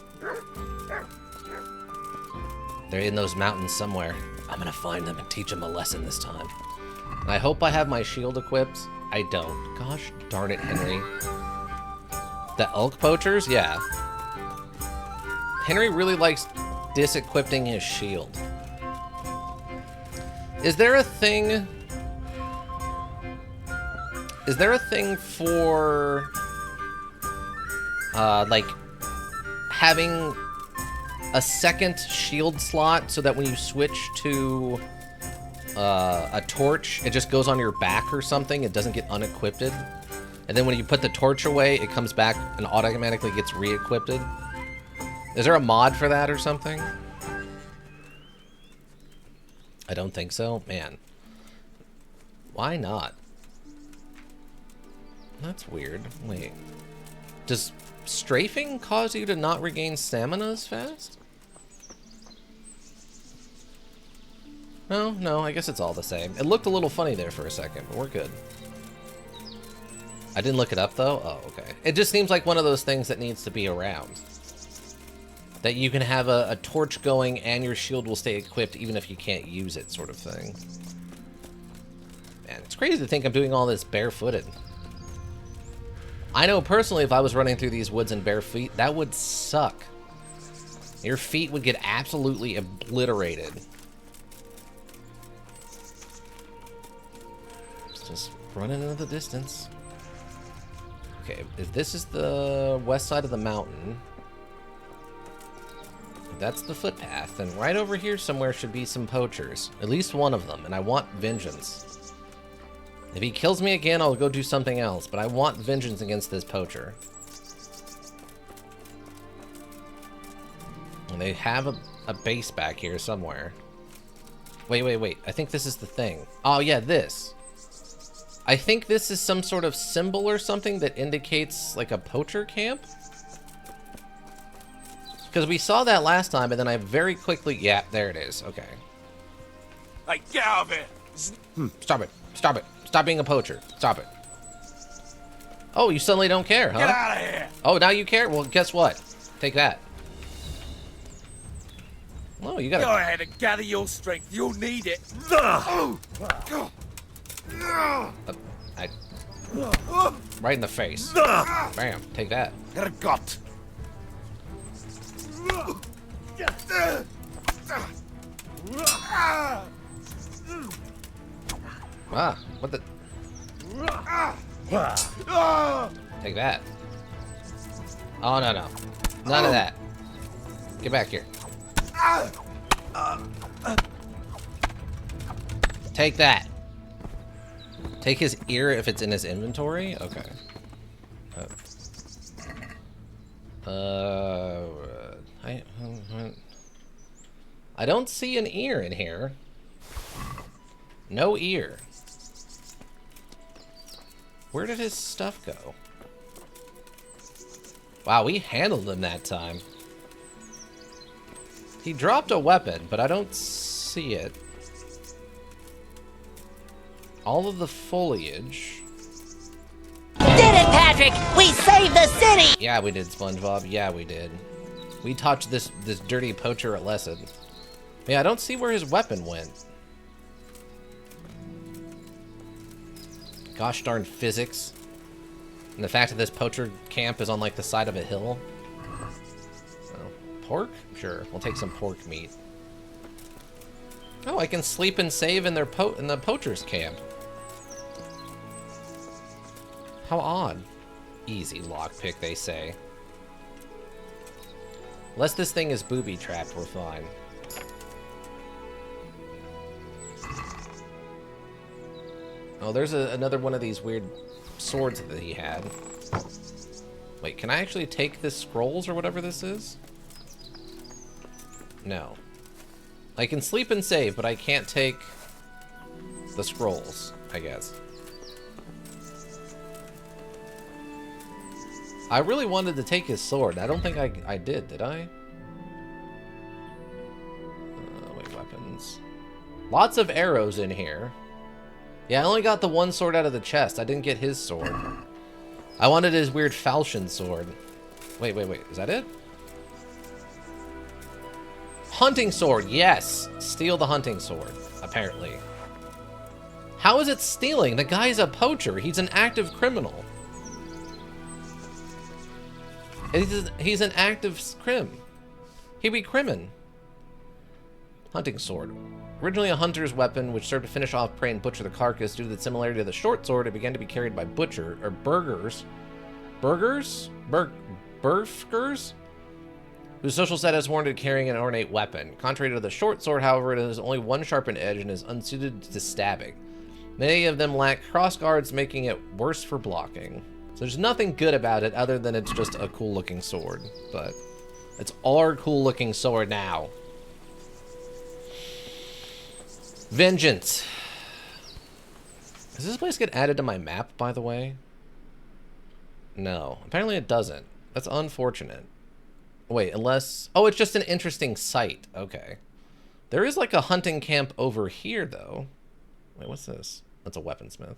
They're in those mountains somewhere. I'm gonna find them and teach them a lesson this time. And I hope I have my shield equipped. I don't. Gosh darn it, Henry. The elk poachers? Yeah. Henry really likes disequipping his shield. Is there a thing... Is there a thing for... like... having a second shield slot so that when you switch to... a torch, it just goes on your back or something? It doesn't get unequipped? And then when you put the torch away, it comes back and automatically gets re-equipped? Is there a mod for that or something? I don't think so. Man. Why not? That's weird. Wait. Does strafing cause you to not regain stamina as fast? No, I guess it's all the same. It looked a little funny there for a second, but we're good. I didn't look it up though? Oh, okay. It just seems like one of those things that needs to be around. That you can have a torch going and your shield will stay equipped even if you can't use it, sort of thing. Man, it's crazy to think I'm doing all this barefooted. I know personally if I was running through these woods in bare feet, that would suck. Your feet would get absolutely obliterated. Just running into the distance. Okay, if this is the west side of the mountain... That's the footpath, and right over here somewhere should be some poachers. At least one of them, and I want vengeance. If he kills me again, I'll go do something else, but I want vengeance against this poacher. And they have a base back here somewhere. Wait. I think this is the thing. Oh, yeah, this. I think this is some sort of symbol or something that indicates, like, a poacher camp? Because we saw that last time, and then I very quickly... Yeah, there it is. Okay. Hey, get out of here! Stop it. Stop it. Stop being a poacher. Stop it. Oh, you suddenly don't care, huh? Get out of here! Oh, now you care? Well, guess what? Take that. Oh, you gotta... Go ahead and gather your strength. You'll need it. Right in the face. Bam. Take that. Herrgott. Ah, what the... Take that. Oh, no. None of that. Get back here. Take that. Take his ear if it's in his inventory? Okay. I don't see an ear in here. No ear. Where did his stuff go? Wow, we handled him that time. He dropped a weapon, but I don't see it. all of the foliage. Did it, Patrick! We saved the city! Yeah, we did, SpongeBob. Yeah, we did. We taught this dirty poacher a lesson. Yeah, I don't see where his weapon went. Gosh darn physics. And the fact that this poacher camp is on like the side of a hill. Oh, pork? Sure, we'll take some pork meat. Oh, I can sleep and save in their in the poacher's camp. How odd. Easy lockpick, they say. Unless this thing is booby-trapped, we're fine. Oh, there's another one of these weird swords that he had. Wait, can I actually take this scrolls or whatever this is? No. I can sleep and save, but I can't take the scrolls, I guess. I really wanted to take his sword. I don't think I did I? Wait, weapons. Lots of arrows in here. Yeah, I only got the one sword out of the chest. I didn't get his sword. I wanted his weird falchion sword. Wait. Is that it? Hunting sword, yes. Steal the hunting sword, apparently. How is it stealing? The guy's a poacher. He's an active criminal. He's an active crim. He be crimmin. Hunting sword. Originally a hunter's weapon, which served to finish off prey and butcher the carcass. Due to the similarity of the short sword, it began to be carried by burgers, whose social status warranted carrying an ornate weapon. Contrary to the short sword, however, it has only one sharpened edge and is unsuited to stabbing. Many of them lack cross guards, making it worse for blocking. So there's nothing good about it other than it's just a cool looking sword, but it's our cool looking sword now. Vengeance. Does this place get added to my map, by the way? No. Apparently it doesn't. That's unfortunate. Wait, unless... Oh, it's just an interesting site. Okay. There is like a hunting camp over here, though. Wait, what's this? That's a weaponsmith.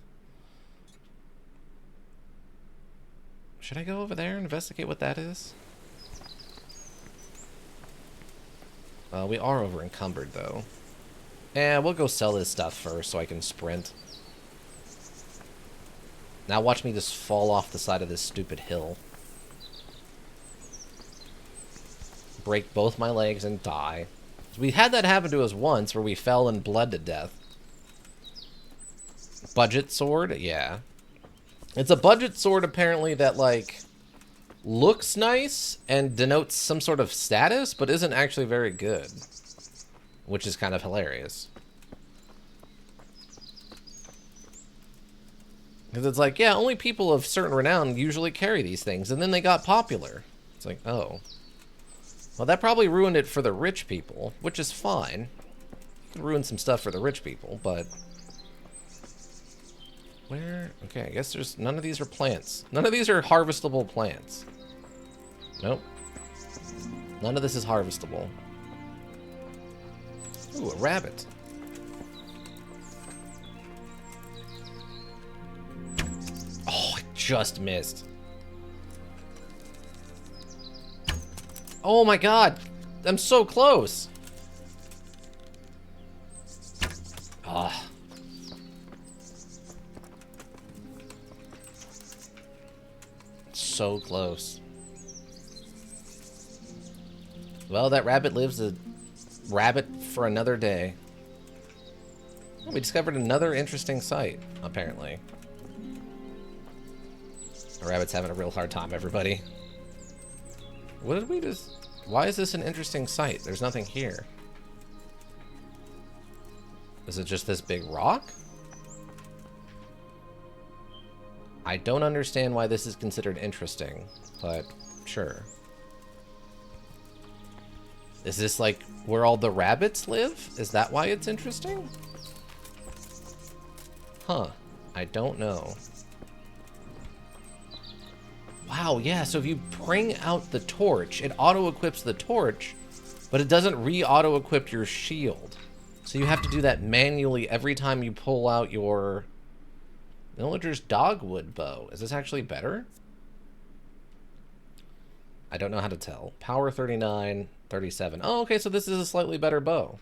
Should I go over there and investigate what that is? Well, we are over encumbered, though. Yeah, we'll go sell this stuff first so I can sprint. Now watch me just fall off the side of this stupid hill. Break both my legs and die. We had that happen to us once where we fell and bled to death. Budget sword? Yeah. It's a budget sword apparently that like looks nice and denotes some sort of status but isn't actually very good. Which is kind of hilarious. Because it's like, yeah, only people of certain renown usually carry these things. And then they got popular. It's like, oh. Well, that probably ruined it for the rich people, which is fine. It could ruin some stuff for the rich people, but... Where? Okay, I guess there's... None of these are plants. None of these are harvestable plants. Nope. None of this is harvestable. Ooh, a rabbit. Oh, I just missed. Oh my god. I'm so close. Ah. So close. Well, that rabbit lives a rabbit for another day. We discovered another interesting site, apparently. The rabbit's having a real hard time, everybody. What did we just... Why is this an interesting site? There's nothing here. Is it just this big rock? I don't understand why this is considered interesting, but sure. Is this like where all the rabbits live? Is that why it's interesting? Huh. I don't know. Wow, yeah, so if you bring out the torch, it auto-equips the torch, but it doesn't re-auto-equip your shield. So you have to do that manually every time you pull out your Villager's dogwood bow. Is this actually better? I don't know how to tell. Power 39, 37. Oh, okay, so this is a slightly better bow.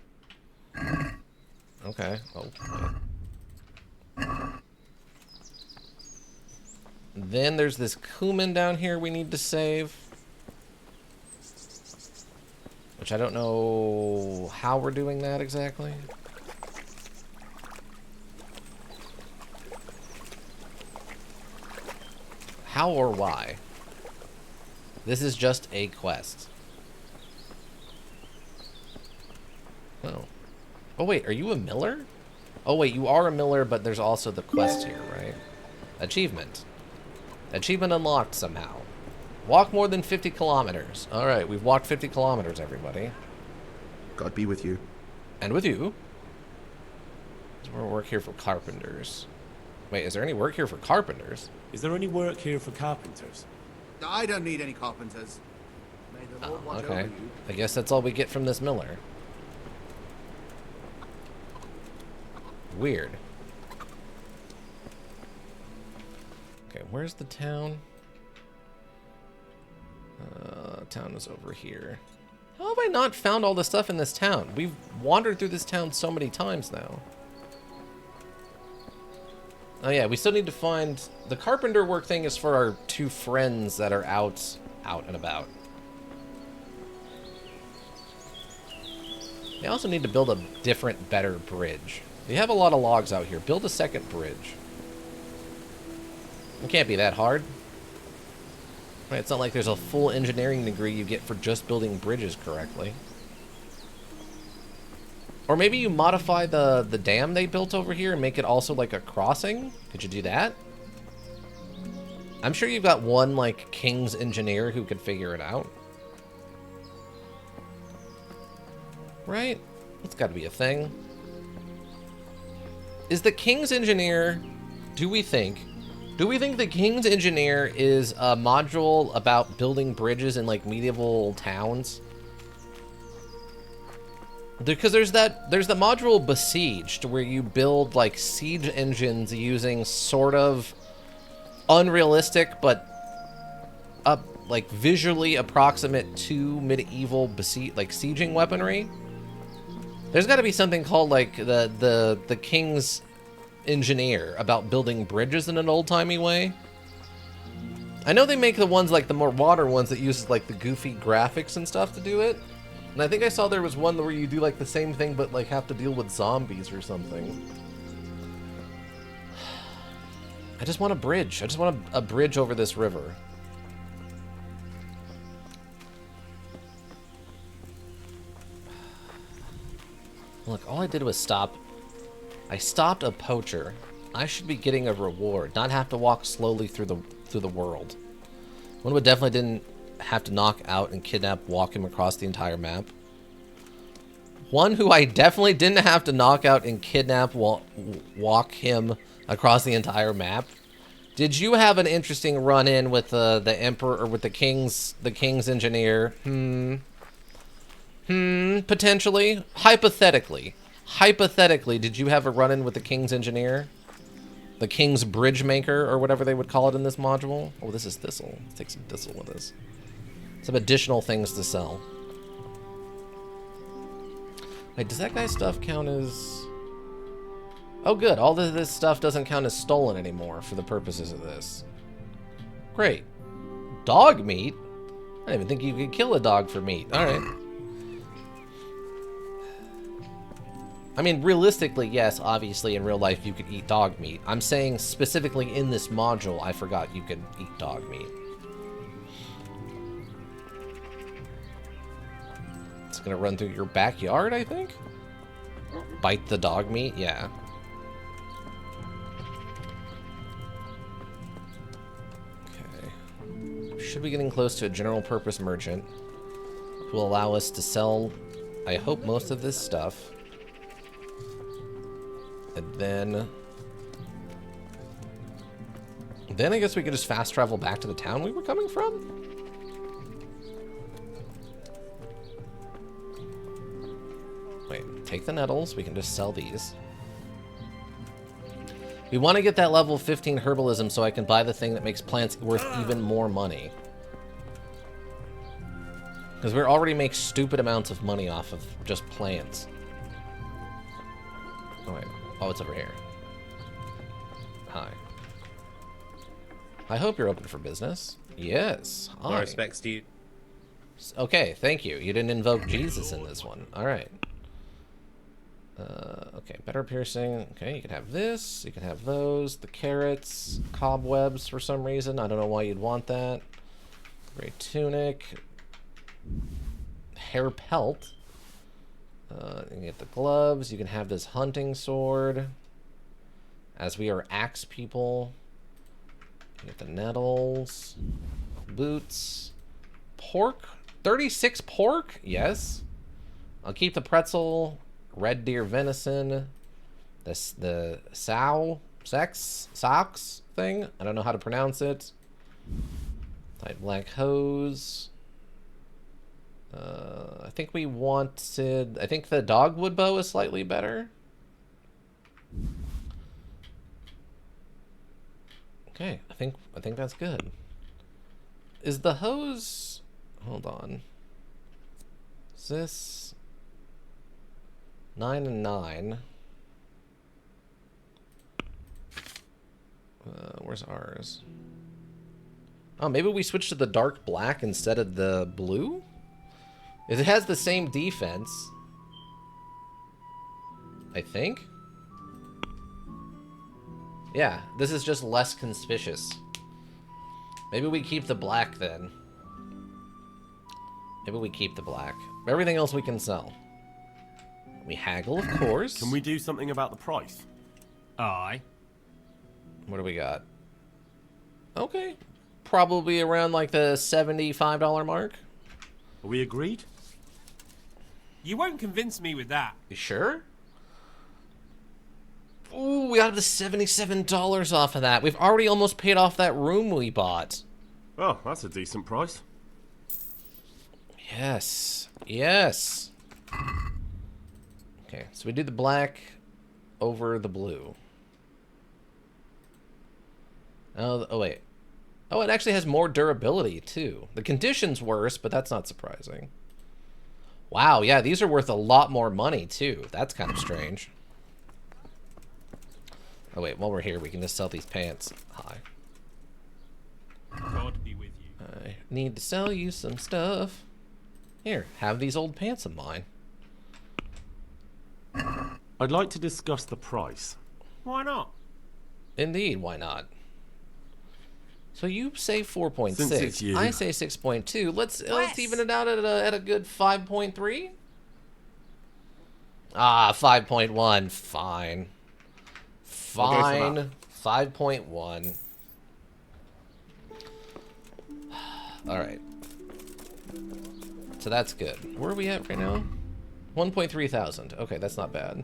Okay. Oh, wait. Then there's this cumin down here we need to save. Which I don't know how we're doing that exactly. How or why? This is just a quest. Oh. Oh wait, are you a miller? Oh wait, you are a miller, but there's also the quest here, right? Achievement. Achievement unlocked somehow. Walk more than 50 kilometers. Alright, we've walked 50 kilometers, everybody. God be with you. And with you. There's more work here for carpenters. Wait, is there any work here for carpenters? Is there any work here for carpenters? I don't need any carpenters. May the Lord watch over Okay. you. I guess that's all we get from this miller. Weird. Okay, where's the town? Town is over here. How have I not found all the stuff in this town? We've wandered through this town so many times now. Oh yeah, we still need to find... The carpenter work thing is for our two friends that are out and about. They also need to build a different, better bridge. We have a lot of logs out here. Build a second bridge. It can't be that hard. Right, it's not like there's a full engineering degree you get for just building bridges correctly. Or maybe you modify the dam they built over here and make it also like a crossing? Could you do that? I'm sure you've got one like King's engineer who could figure it out. Right? That's got to be a thing. Is the King's engineer, do we think the King's engineer is a module about building bridges in like medieval towns? Because there's the module Besieged where you build like siege engines using sort of unrealistic but like visually approximate to medieval sieging weaponry. There's got to be something called like the King's engineer about building bridges in an old-timey way. I know they make the ones like the more modern ones that uses like the goofy graphics and stuff to do it. And I think I saw there was one where you do like the same thing but like have to deal with zombies or something. I just want a bridge. I just want a bridge over this river. Look, all I did was stop. I stopped a poacher. I should be getting a reward, not have to walk slowly through the world. One who definitely didn't have to knock out and kidnap, walk him across the entire map. One who I definitely didn't have to knock out and kidnap, walk him across the entire map. Did you have an interesting run-in with the Emperor or with the King's engineer? Potentially. Hypothetically, did you have a run-in with the King's engineer? The King's bridge maker, or whatever they would call it in this module? Oh, this is thistle. Let's take some thistle with us. Some additional things to sell. Wait, does that guy's stuff count as... Oh, good. All of this stuff doesn't count as stolen anymore for the purposes of this. Great. Dog meat? I didn't even think you could kill a dog for meat. All right. I mean, realistically, yes, obviously, in real life, you could eat dog meat. I'm saying specifically in this module, I forgot you could eat dog meat. It's gonna run through your backyard, I think? Bite the dog meat? Yeah. Okay. Should be getting close to a general purpose merchant who will allow us to sell, I hope, most of this stuff. And then I guess we could just fast travel back to the town we were coming from? Wait, take the nettles. We can just sell these. We want to get that level 15 herbalism so I can buy the thing that makes plants worth even more money. Because we already make stupid amounts of money off of just plants. Oh, wait. Oh, it's over here. Hi. I hope you're open for business. Yes. Hi. My respects to you. Okay, thank you. You didn't invoke Jesus in this one. All right. Okay, better piercing. Okay, you can have this. You can have those. The carrots. Cobwebs for some reason. I don't know why you'd want that. Gray tunic. Hair pelt. You can get the gloves. You can have this hunting sword. As we are axe people. You get the nettles. Boots. Pork. 36 pork? Yes. I'll keep the pretzel. Red deer venison. The socks thing. I don't know how to pronounce it. Tight black hose. I think we wanted. I think the dogwood bow is slightly better. Okay, I think that's good. Is the hose? Hold on. Is this 9 and 9? Where's ours? Oh, maybe we switch to the dark black instead of the blue? It has the same defense. I think. Yeah, this is just less conspicuous. Maybe we keep the black then. Maybe we keep the black. Everything else we can sell. We haggle, of course. Can we do something about the price? Aye. What do we got? Okay. Probably around like the $75 mark. Are we agreed? You won't convince me with that. You sure? Ooh, we got the $77 off of that. We've already almost paid off that room we bought. Oh, that's a decent price. Yes. Yes. Okay, so we do the black over the blue. Oh, wait. Oh, it actually has more durability, too. The condition's worse, but that's not surprising. Wow, yeah, these are worth a lot more money, too. That's kind of strange. Oh, wait, while we're here, we can just sell these pants. Hi. God be with you. I need to sell you some stuff. Here, have these old pants of mine. I'd like to discuss the price. Why not? Indeed, why not? So you say 4.6. Since it's you. I say 6.2. Let's even it out at a good 5.3. Ah, 5.1. Fine. Fine. 5.1. All right. So that's good. Where are we at right now? 1.3 thousand. Okay, that's not bad.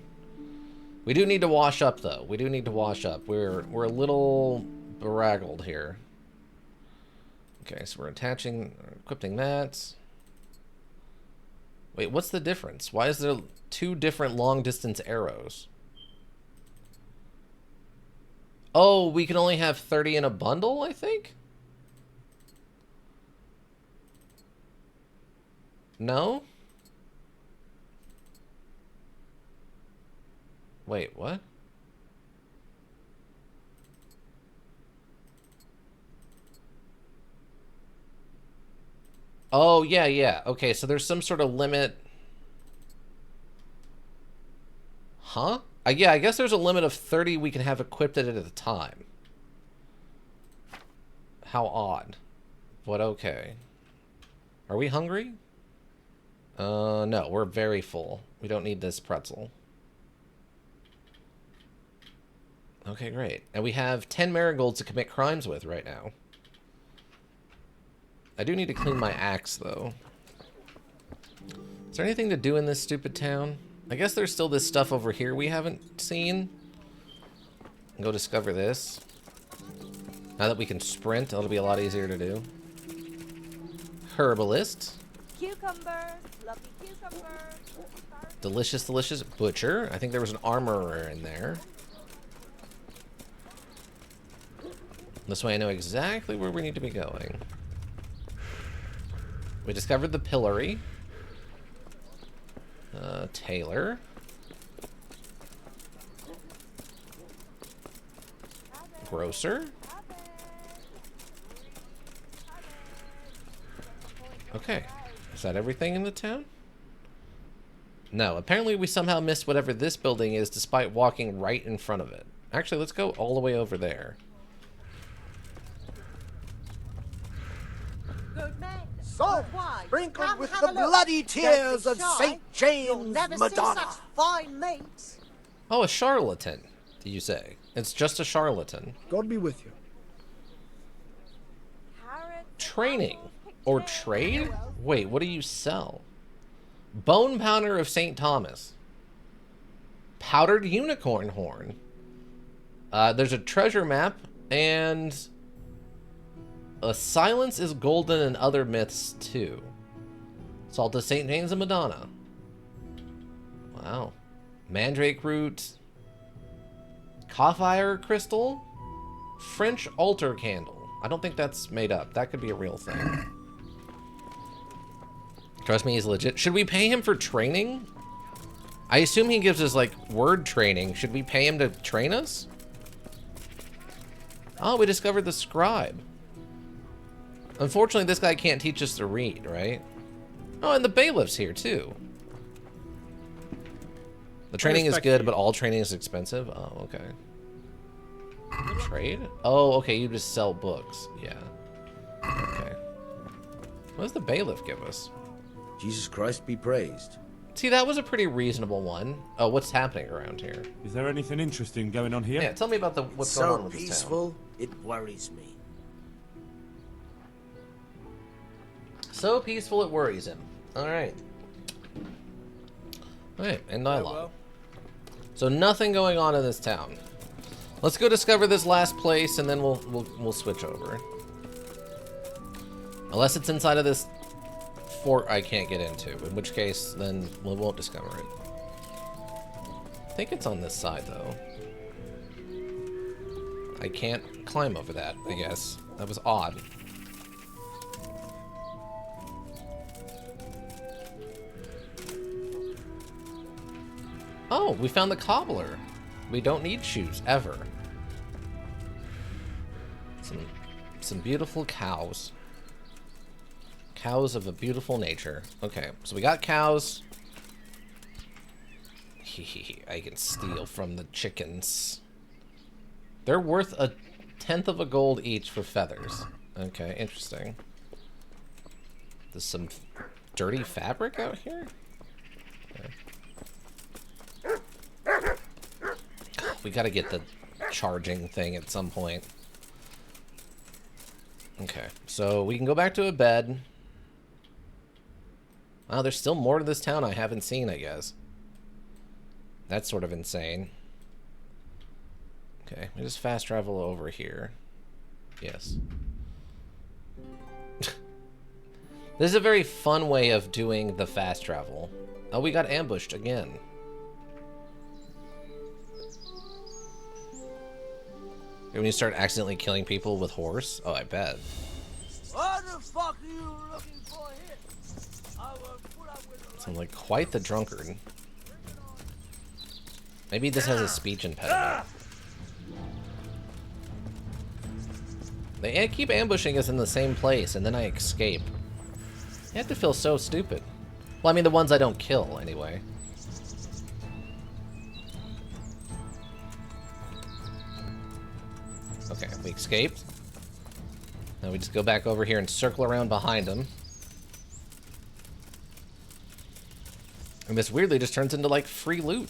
We do need to wash up, though. We do need to wash up. We're a little beraggled here. Okay, so we're equipping that. Wait, what's the difference? Why is there 2 different long-distance arrows? Oh, we can only have 30 in a bundle, I think? No? Wait, what? Oh, yeah. Okay, so there's some sort of limit. Huh? Yeah, I guess there's a limit of 30 we can have equipped at a time. How odd. But okay. Are we hungry? No, we're very full. We don't need this pretzel. Okay, great. And we have 10 marigolds to commit crimes with right now. I do need to clean my axe, though. Is there anything to do in this stupid town? I guess there's still this stuff over here we haven't seen. Go discover this. Now that we can sprint, it'll be a lot easier to do. Herbalist. Cucumber, lovely cucumber. Delicious, delicious. Butcher. I think there was an armorer in there. This way I know exactly where we need to be going. We discovered the pillory. Taylor. Grocer. Okay. Is that everything in the town? No. Apparently we somehow missed whatever this building is despite walking right in front of it. Actually, let's go all the way over there. So, sprinkled with the bloody tears of St. James Madonna. Fine mates. Oh, a charlatan, do you say? It's just a charlatan. God be with you. Training. Or trade? Wait, what do you sell? Bone powder of St. Thomas. Powdered unicorn horn. There's a treasure map, and a silence is golden and other myths too. Salt of St. James and Madonna. Wow. Mandrake root. Sapphire crystal. French altar candle. I don't think that's made up. That could be a real thing. Trust me, he's legit. Should we pay him for training? I assume he gives us, like, word training. Should we pay him to train us? Oh, we discovered the scribe. Unfortunately, this guy can't teach us to read, right? Oh, and the bailiff's here, too. The training is good, but all training is expensive? Oh, okay. Trade? Oh, okay, you just sell books. Yeah. Okay. What does the bailiff give us? Jesus Christ be praised. See, that was a pretty reasonable one. Oh, what's happening around here? Is there anything interesting going on here? Yeah, tell me about what's going on with this town. So peaceful, it worries me. So peaceful, it worries him. Alright. Alright, end dialogue. So nothing going on in this town. Let's go discover this last place, and then we'll switch over. Unless it's inside of this fort I can't get into, in which case then we won't discover it. I think it's on this side though. I can't climb over that, I guess. That was odd. Oh, we found the cobbler. We don't need shoes, ever. Some beautiful cows. Cows of a beautiful nature. Okay, so we got cows. I can steal from the chickens. They're worth 1/10 of a gold each for feathers. Okay, interesting. There's some dirty fabric out here? Okay. We gotta get the charging thing at some point. Okay, so we can go back to a bed. Wow, there's still more to this town I haven't seen, I guess. That's sort of insane. Okay, we just fast travel over here. Yes. This is a very fun way of doing the fast travel. Oh, we got ambushed again. When you start accidentally killing people with horse? Oh, I bet. What the fuck are you looking for here? I will put up with So I'm like quite the drunkard. Maybe this has a speech impediment. They keep ambushing us in the same place, and then I escape. You have to feel so stupid. Well, I mean, the ones I don't kill, anyway. Okay, we escaped. Now we just go back over here and circle around behind them. And this weirdly just turns into, like, free loot.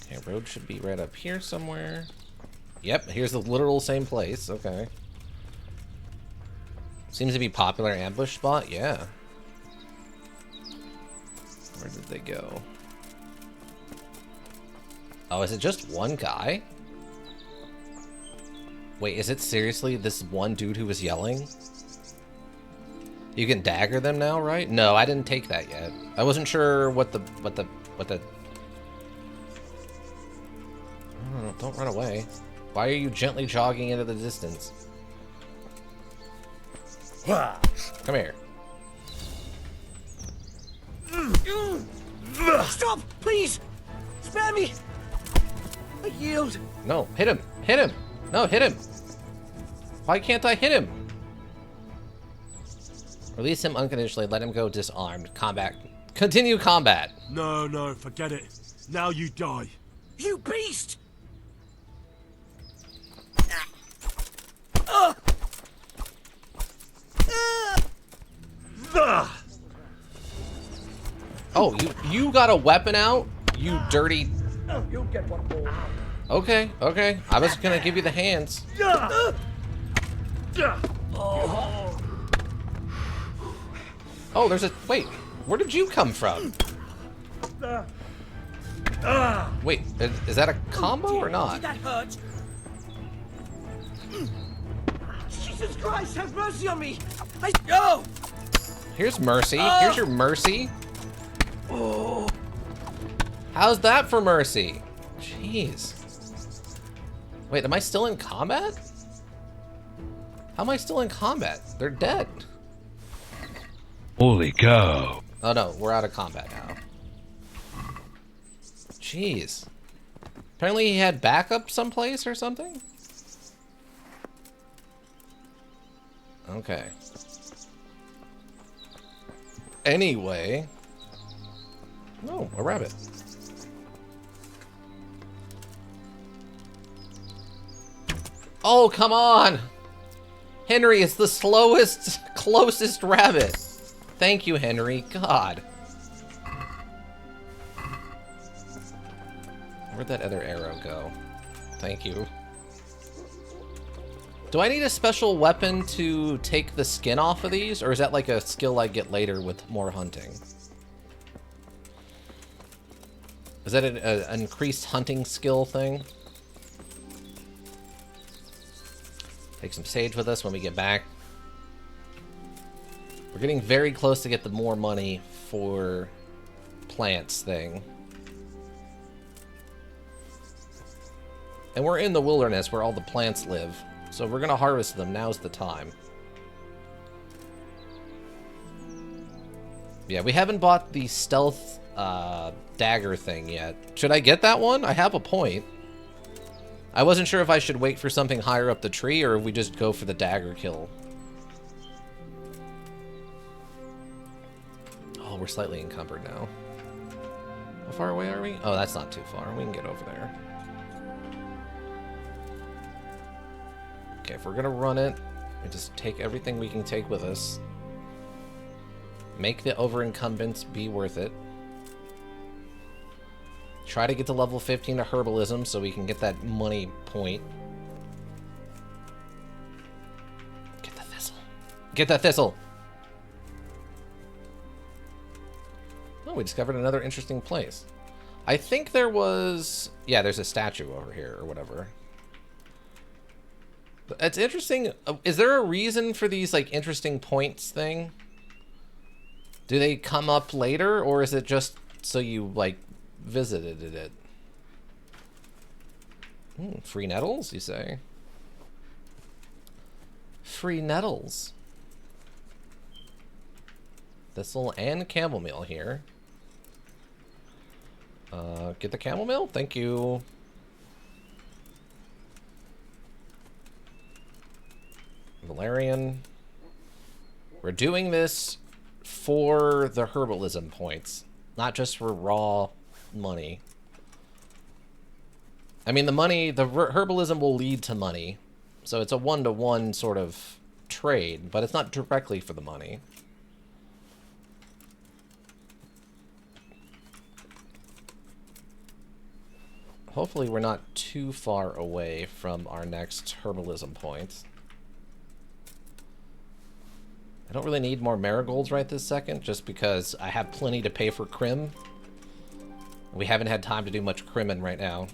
Okay, road should be right up here somewhere. Yep, here's the literal same place. Okay. Seems to be popular ambush spot. Yeah. Where did they go? Oh, is it just one guy? Wait, is it seriously this one dude who was yelling? You can dagger them now, right? No, I didn't take that yet. I wasn't sure what the Oh, don't run away. Why are you gently jogging into the distance? Come here. Stop! Please! Spare me! I yield! No, hit him! Hit him! No, hit him! Why can't I hit him? Release him unconditionally, let him go disarmed. Combat. Continue combat! No, no, forget it. Now you die. You beast! Oh, you got a weapon out? You dirty... You'll get one more. Okay, okay. I was gonna give you the hands. Oh, there's a... Wait, where did you come from? Wait, is that a combo or not? Did that hurt? Jesus Christ, have mercy on me! Oh! Here's mercy. Here's your mercy. Oh. How's that for mercy? Jeez. Wait, am I still in combat? How am I still in combat? They're dead. Holy cow. Oh no, we're out of combat now. Jeez. Apparently he had backup someplace or something? Okay. Anyway. Oh, a rabbit. Oh, come on! Henry, it's the slowest, closest rabbit. Thank you, Henry. God. Where'd that other arrow go? Thank you. Do I need a special weapon to take the skin off of these? Or is that like a skill I get later with more hunting? Is that an increased hunting skill thing? Take some sage with us when we get back. We're getting very close to get the more money for plants thing. And we're in the wilderness where all the plants live. So if we're gonna harvest them, now's the time. Yeah, we haven't bought the stealth dagger thing yet. Should I get that one? I have a point. I wasn't sure if I should wait for something higher up the tree or if we just go for the dagger kill. Oh, we're slightly encumbered now. How far away are we? Oh, that's not too far. We can get over there. Okay, if we're gonna run it, we just take everything we can take with us. Make the over-incumbents be worth it. Try to get to level 15 of herbalism so we can get that money point. Get the thistle. Get that thistle! Oh, we discovered another interesting place. I think there was... Yeah, there's a statue over here or whatever. It's interesting. Is there a reason for these, like, interesting points thing? Do they come up later, or is it just so you, like, visited it? Free nettles, you say? Free nettles. Thistle and chamomile here. Get the chamomile? Thank you. Valerian. We're doing this for the herbalism points, not just for raw money. I mean, the money, the herbalism will lead to money, so it's a one-to-one sort of trade, but it's not directly for the money. Hopefully we're not too far away from our next herbalism point. I don't really need more marigolds right this second, just because I have plenty to pay for crim. We haven't had time to do much crimming right now.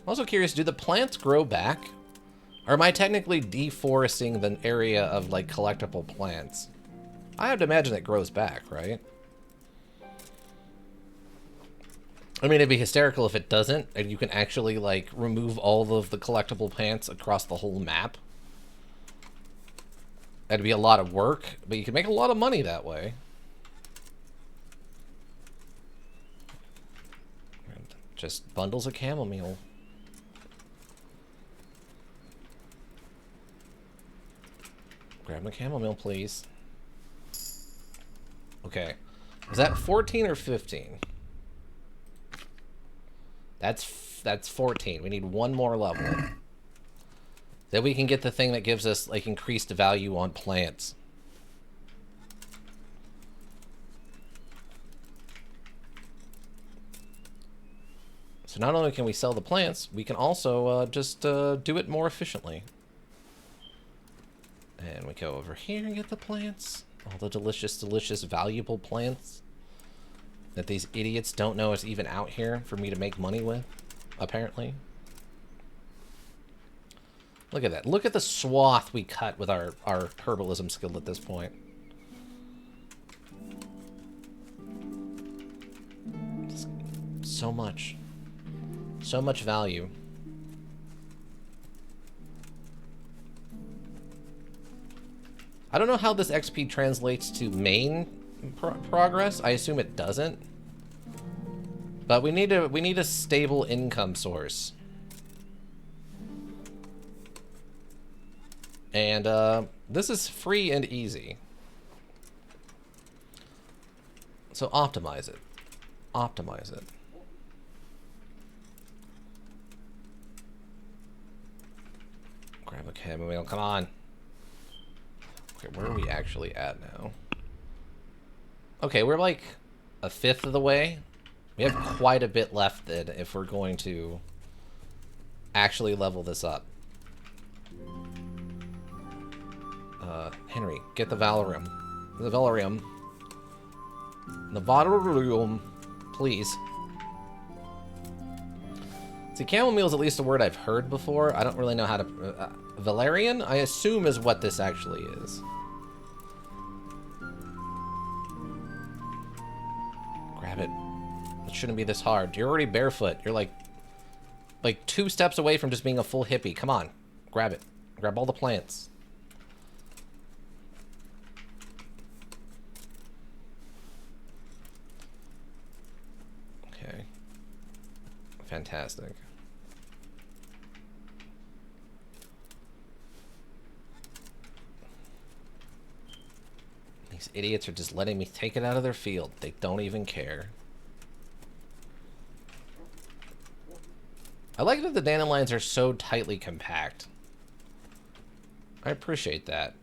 I'm also curious, do the plants grow back? Or am I technically deforesting the area of, like, collectible plants? I have to imagine it grows back, right? I mean, it'd be hysterical if it doesn't, and you can actually, like, remove all of the collectible plants across the whole map. That'd be a lot of work, but you can make a lot of money that way. Just bundles of chamomile. Grab my chamomile, please. Okay. Is that 14 or 15? That's 14. We need one more level. Then we can get the thing that gives us, like, increased value on plants. So not only can we sell the plants, we can also just do it more efficiently. And we go over here and get the plants. All the delicious, delicious, valuable plants that these idiots don't know is even out here for me to make money with, apparently. Look at that. Look at the swath we cut with our herbalism skill at this point. So much. So much value. I don't know how this XP translates to main progress. I assume it doesn't. But we need a stable income source. And this is free and easy. So optimize it. Optimize it. Grab a chamomile, come on. Okay, where are we actually at now? Okay, we're like a fifth of the way. We have quite a bit left then if we're going to actually level this up. Henry, get the Valerium. The Valerium. The Valerium, please. See, chamomile is at least a word I've heard before. I don't really know how to... Valerian, I assume, is what this actually is. Grab it. It shouldn't be this hard. You're already barefoot. You're like 2 steps away from just being a full hippie. Come on. Grab it. Grab all the plants. Okay. Fantastic. These idiots are just letting me take it out of their field. They don't even care. I like that the dandelions are so tightly compact. I appreciate that.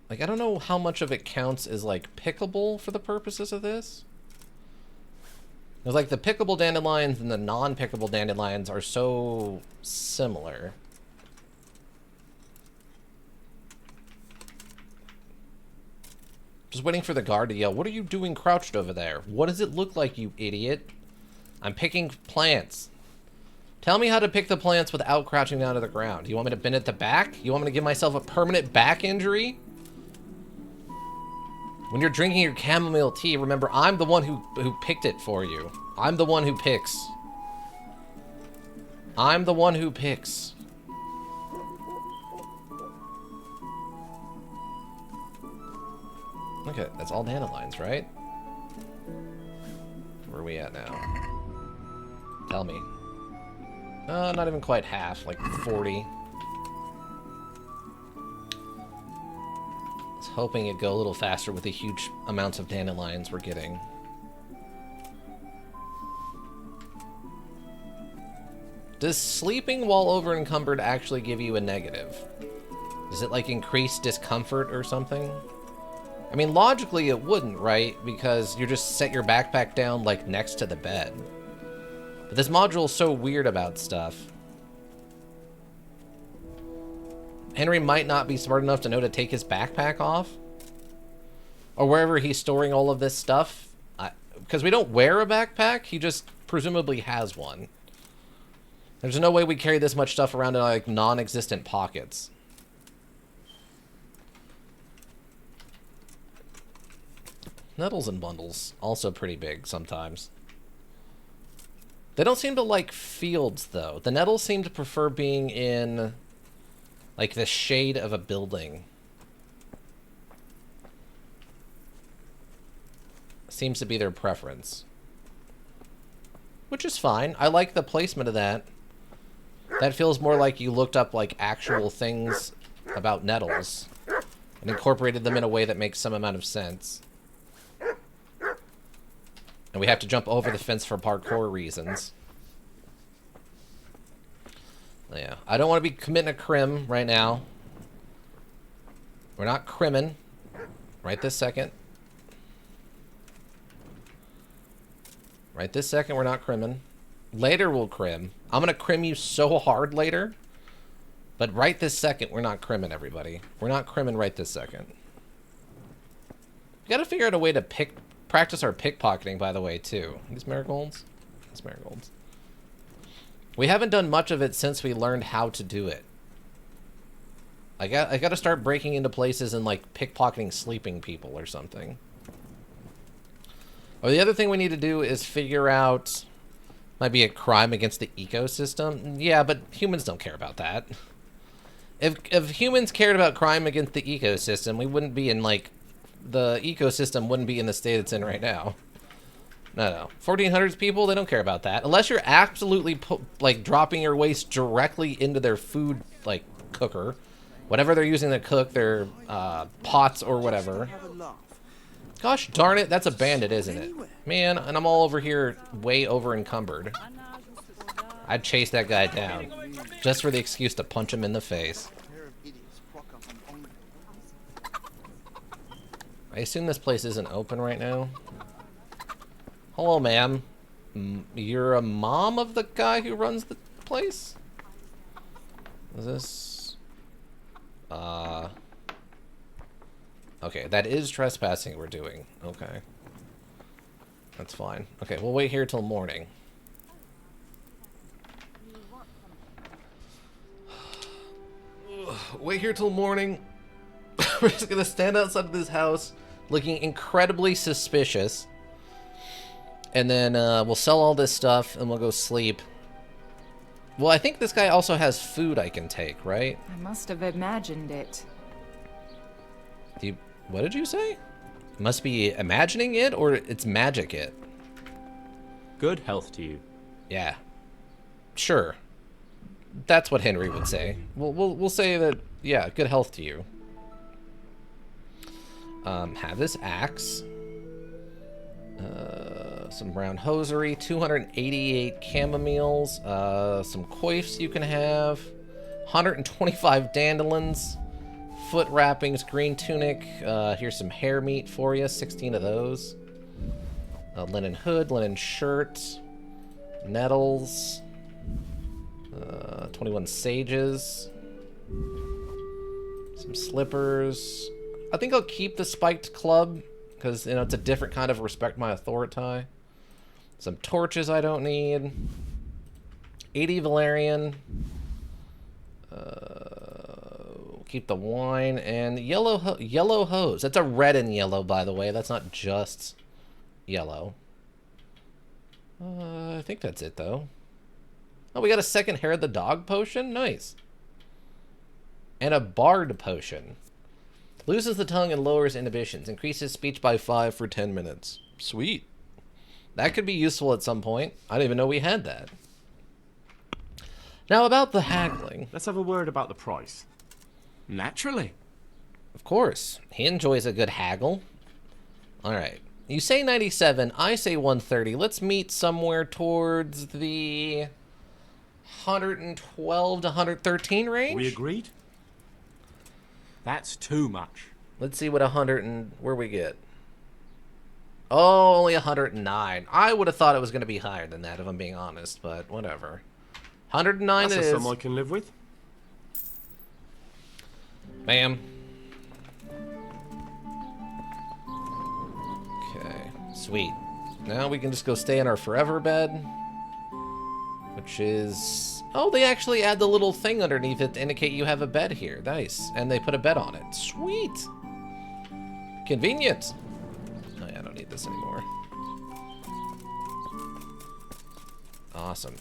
Like, I don't know how much of it counts as, like, pickable for the purposes of this. Because, like, the pickable dandelions and the non-pickable dandelions are so similar. Just waiting for the guard to yell, "What are you doing crouched over there? What does it look like, you idiot?" I'm picking plants. Tell me how to pick the plants without crouching down to the ground. You want me to bend at the back? You want me to give myself a permanent back injury? When you're drinking your chamomile tea, remember, I'm the one who picked it for you. I'm the one who picks. I'm the one who picks. Okay, that's all dandelions, right? Where are we at now? Tell me. Not even quite half, like 40. I was hoping it'd go a little faster with the huge amounts of dandelions we're getting. Does sleeping while over encumbered actually give you a negative? Does it, like, increase discomfort or something? I mean, logically it wouldn't, right? Because you just set your backpack down, like, next to the bed. But this module is so weird about stuff. Henry might not be smart enough to know to take his backpack off. Or wherever he's storing all of this stuff. Because we don't wear a backpack, he just presumably has one. There's no way we carry this much stuff around in, like, non-existent pockets. Nettles in bundles. Also pretty big sometimes. They don't seem to like fields, though. The nettles seem to prefer being in, like, the shade of a building. Seems to be their preference. Which is fine. I like the placement of that. That feels more like you looked up, like, actual things about nettles and incorporated them in a way that makes some amount of sense. And we have to jump over the fence for parkour reasons. Yeah, I don't want to be committing a crim right now. We're not crimming right this second. Right this second, we're not crimming. Later, we'll crim. I'm going to crim you so hard later. But right this second, we're not crimming, everybody. We're not crimming right this second. We got to figure out a way to practice our pickpocketing, by the way, too. These marigolds? These marigolds. We haven't done much of it since we learned how to do it. I got to start breaking into places and, like, pickpocketing sleeping people or something. Or the other thing we need to do is figure out... Might be a crime against the ecosystem. Yeah, but humans don't care about that. If humans cared about crime against the ecosystem, we wouldn't be in, like... The ecosystem wouldn't be in the state it's in right now. No. 1400s people, they don't care about that. Unless you're absolutely, like, dropping your waste directly into their food, like, cooker. Whatever they're using to cook, their pots or whatever. Gosh darn it, that's a bandit, isn't it? Man, and I'm all over here way over encumbered. I'd chase that guy down. Just for the excuse to punch him in the face. I assume this place isn't open right now. Hello, ma'am. You're a mom of the guy who runs the place? Is this... Okay, that is trespassing we're doing. Okay. That's fine. Okay, we'll wait here till morning. Wait here till morning. We're just gonna stand outside of this house looking incredibly suspicious. And then we'll sell all this stuff and we'll go sleep. Well, I think this guy also has food I can take, right? I must have imagined it. What did you say? Must be imagining it or it's magic it? Good health to you. Yeah. Sure. That's what Henry would say. We'll say that, yeah, good health to you. Have this axe. Some brown hosiery, 288 chamomiles, some coifs you can have, 125 dandelions, foot wrappings, green tunic, here's some hair meat for you, 16 of those, linen hood, linen shirt, nettles, 21 sages, some slippers. I think I'll keep the spiked club because, you know, it's a different kind of respect my authority. Some torches I don't need. 80 Valerian. Keep the wine and yellow hose. That's a red and yellow, by the way. That's not just yellow. I think that's it, though. Oh, we got a second hair of the dog potion? Nice. And a bard potion. Loses the tongue and lowers inhibitions. Increases speech by 5 for 10 minutes. Sweet. That could be useful at some point. I didn't even know we had that. Now about the haggling. Let's have a word about the price. Naturally. Of course. He enjoys a good haggle. Alright. You say 97, I say 130. Let's meet somewhere towards the 112 to 113 range. We agreed? That's too much. Let's see what 100 and where we get. Oh, only 109. I would have thought it was going to be higher than that, if I'm being honest, but whatever. 109 That's it is. That's a sum I can live with. Bam. Okay, sweet. Now we can just go stay in our forever bed, which is... Oh, they actually add the little thing underneath it to indicate you have a bed here. Nice. And they put a bed on it. Sweet. Convenient. Oh, yeah, I don't need this anymore. Awesome.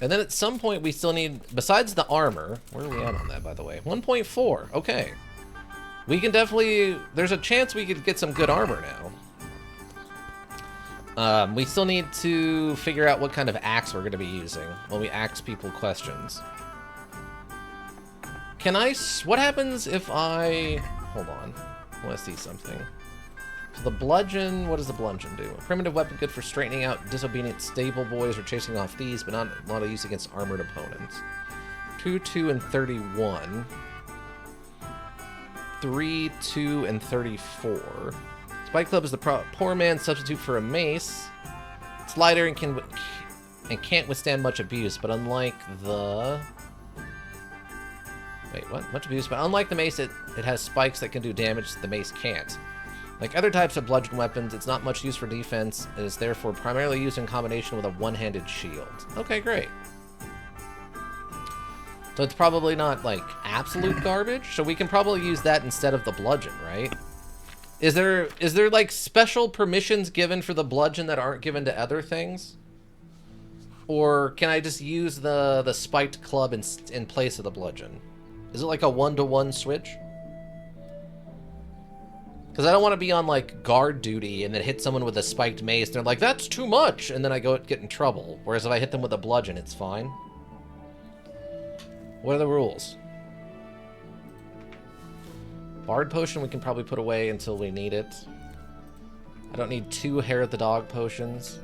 And then at some point we still need, besides the armor, where are we at on that, by the way? 1.4, okay. We can definitely, there's a chance we could get some good armor now. We still need to figure out what kind of axe we're going to be using when we ask people questions. Can I, what happens if I, hold on, I want to see something. So the bludgeon, what does the bludgeon do? A primitive weapon good for straightening out disobedient stable boys or chasing off thieves, but not a lot of use against armored opponents. 2, 2, and 31. 3, 2, and 34. Spike club is the poor man's substitute for a mace. It's lighter and can't withstand much abuse, but unlike the... Wait, what? Much abuse, but unlike the mace, it has spikes that can do damage that the mace can't. Like other types of bludgeon weapons, it's not much use for defense. It is therefore primarily used in combination with a one-handed shield. Okay, great. So it's probably not, like, absolute garbage, so we can probably use that instead of the bludgeon, right? Is there like, special permissions given for the bludgeon that aren't given to other things? Or can I just use the spiked club in place of the bludgeon? Is it like a 1-to-1 switch? Because I don't want to be on, like, guard duty and then hit someone with a spiked mace. They're like, that's too much! And then I get in trouble. Whereas if I hit them with a bludgeon, it's fine. What are the rules? Bard potion we can probably put away until we need it. I don't need 2 hair of the dog potions.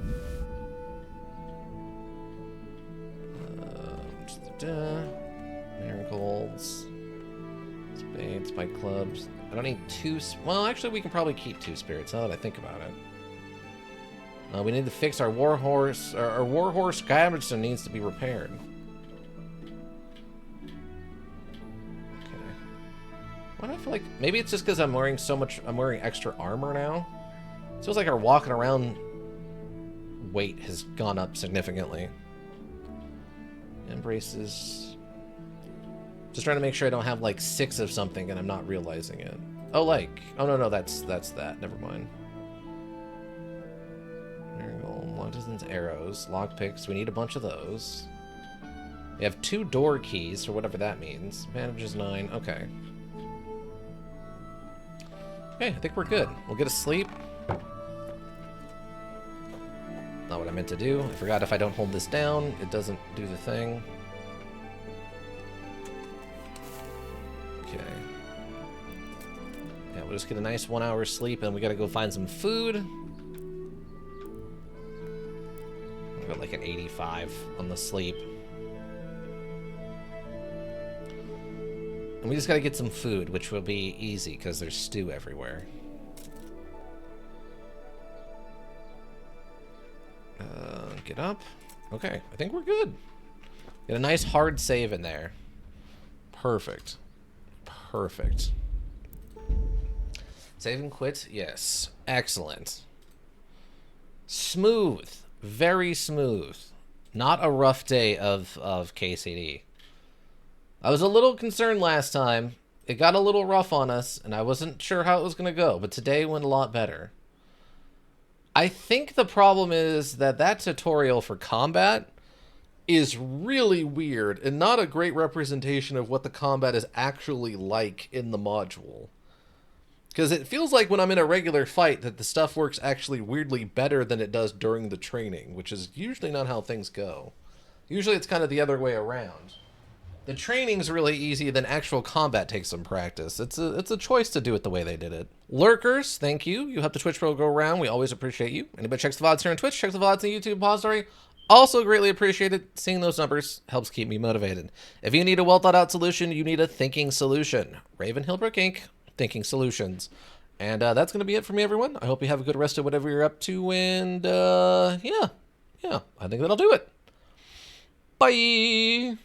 Marigolds. Spades, spike clubs. I don't need 2... Well, actually, we can probably keep 2 spirits, now that I think about it. We need to fix our warhorse. Our warhorse Gaveston needs to be repaired. Okay. Why do I feel like... Maybe it's just because I'm wearing so much... I'm wearing extra armor now. It feels like our walking around weight has gone up significantly. Embraces... Just trying to make sure I don't have, like, 6 of something and I'm not realizing it. Oh, like... Oh, no, that's that. Never mind. Marigold, long distance arrows, lockpicks. We need a bunch of those. We have 2 door keys, or whatever that means. Bandages 9. Okay. Okay, I think we're good. We'll get a sleep. Not what I meant to do. I forgot if I don't hold this down, it doesn't do the thing. Okay. Yeah, we'll just get a nice 1 hour sleep and we gotta go find some food. I got like an 85 on the sleep. And we just gotta get some food, which will be easy because there's stew everywhere. Get up. Okay, I think we're good. Get a nice hard save in there. Perfect. Perfect. Save and quit? Yes. Excellent. Smooth. Very smooth. Not a rough day of KCD. I was a little concerned last time. It got a little rough on us, and I wasn't sure how it was going to go, but today went a lot better. I think the problem is that tutorial for combat is really weird and not a great representation of what the combat is actually like in the module. Because it feels like when I'm in a regular fight that the stuff works actually weirdly better than it does during the training, which is usually not how things go. Usually it's kind of the other way around. The training's really easy, then actual combat takes some practice. It's a choice to do it the way they did it. Lurkers, thank you. You help the Twitch Pro go around. We always appreciate you. Anybody checks the VODs here on Twitch, checks the VODs in the YouTube repository. Also greatly appreciated. Seeing those numbers helps keep me motivated. If you need a well-thought-out solution, you need a thinking solution. Raven Hillbrook Inc., Thinking Solutions. And that's going to be it for me, everyone. I hope you have a good rest of whatever you're up to, and yeah, I think that'll do it. Bye!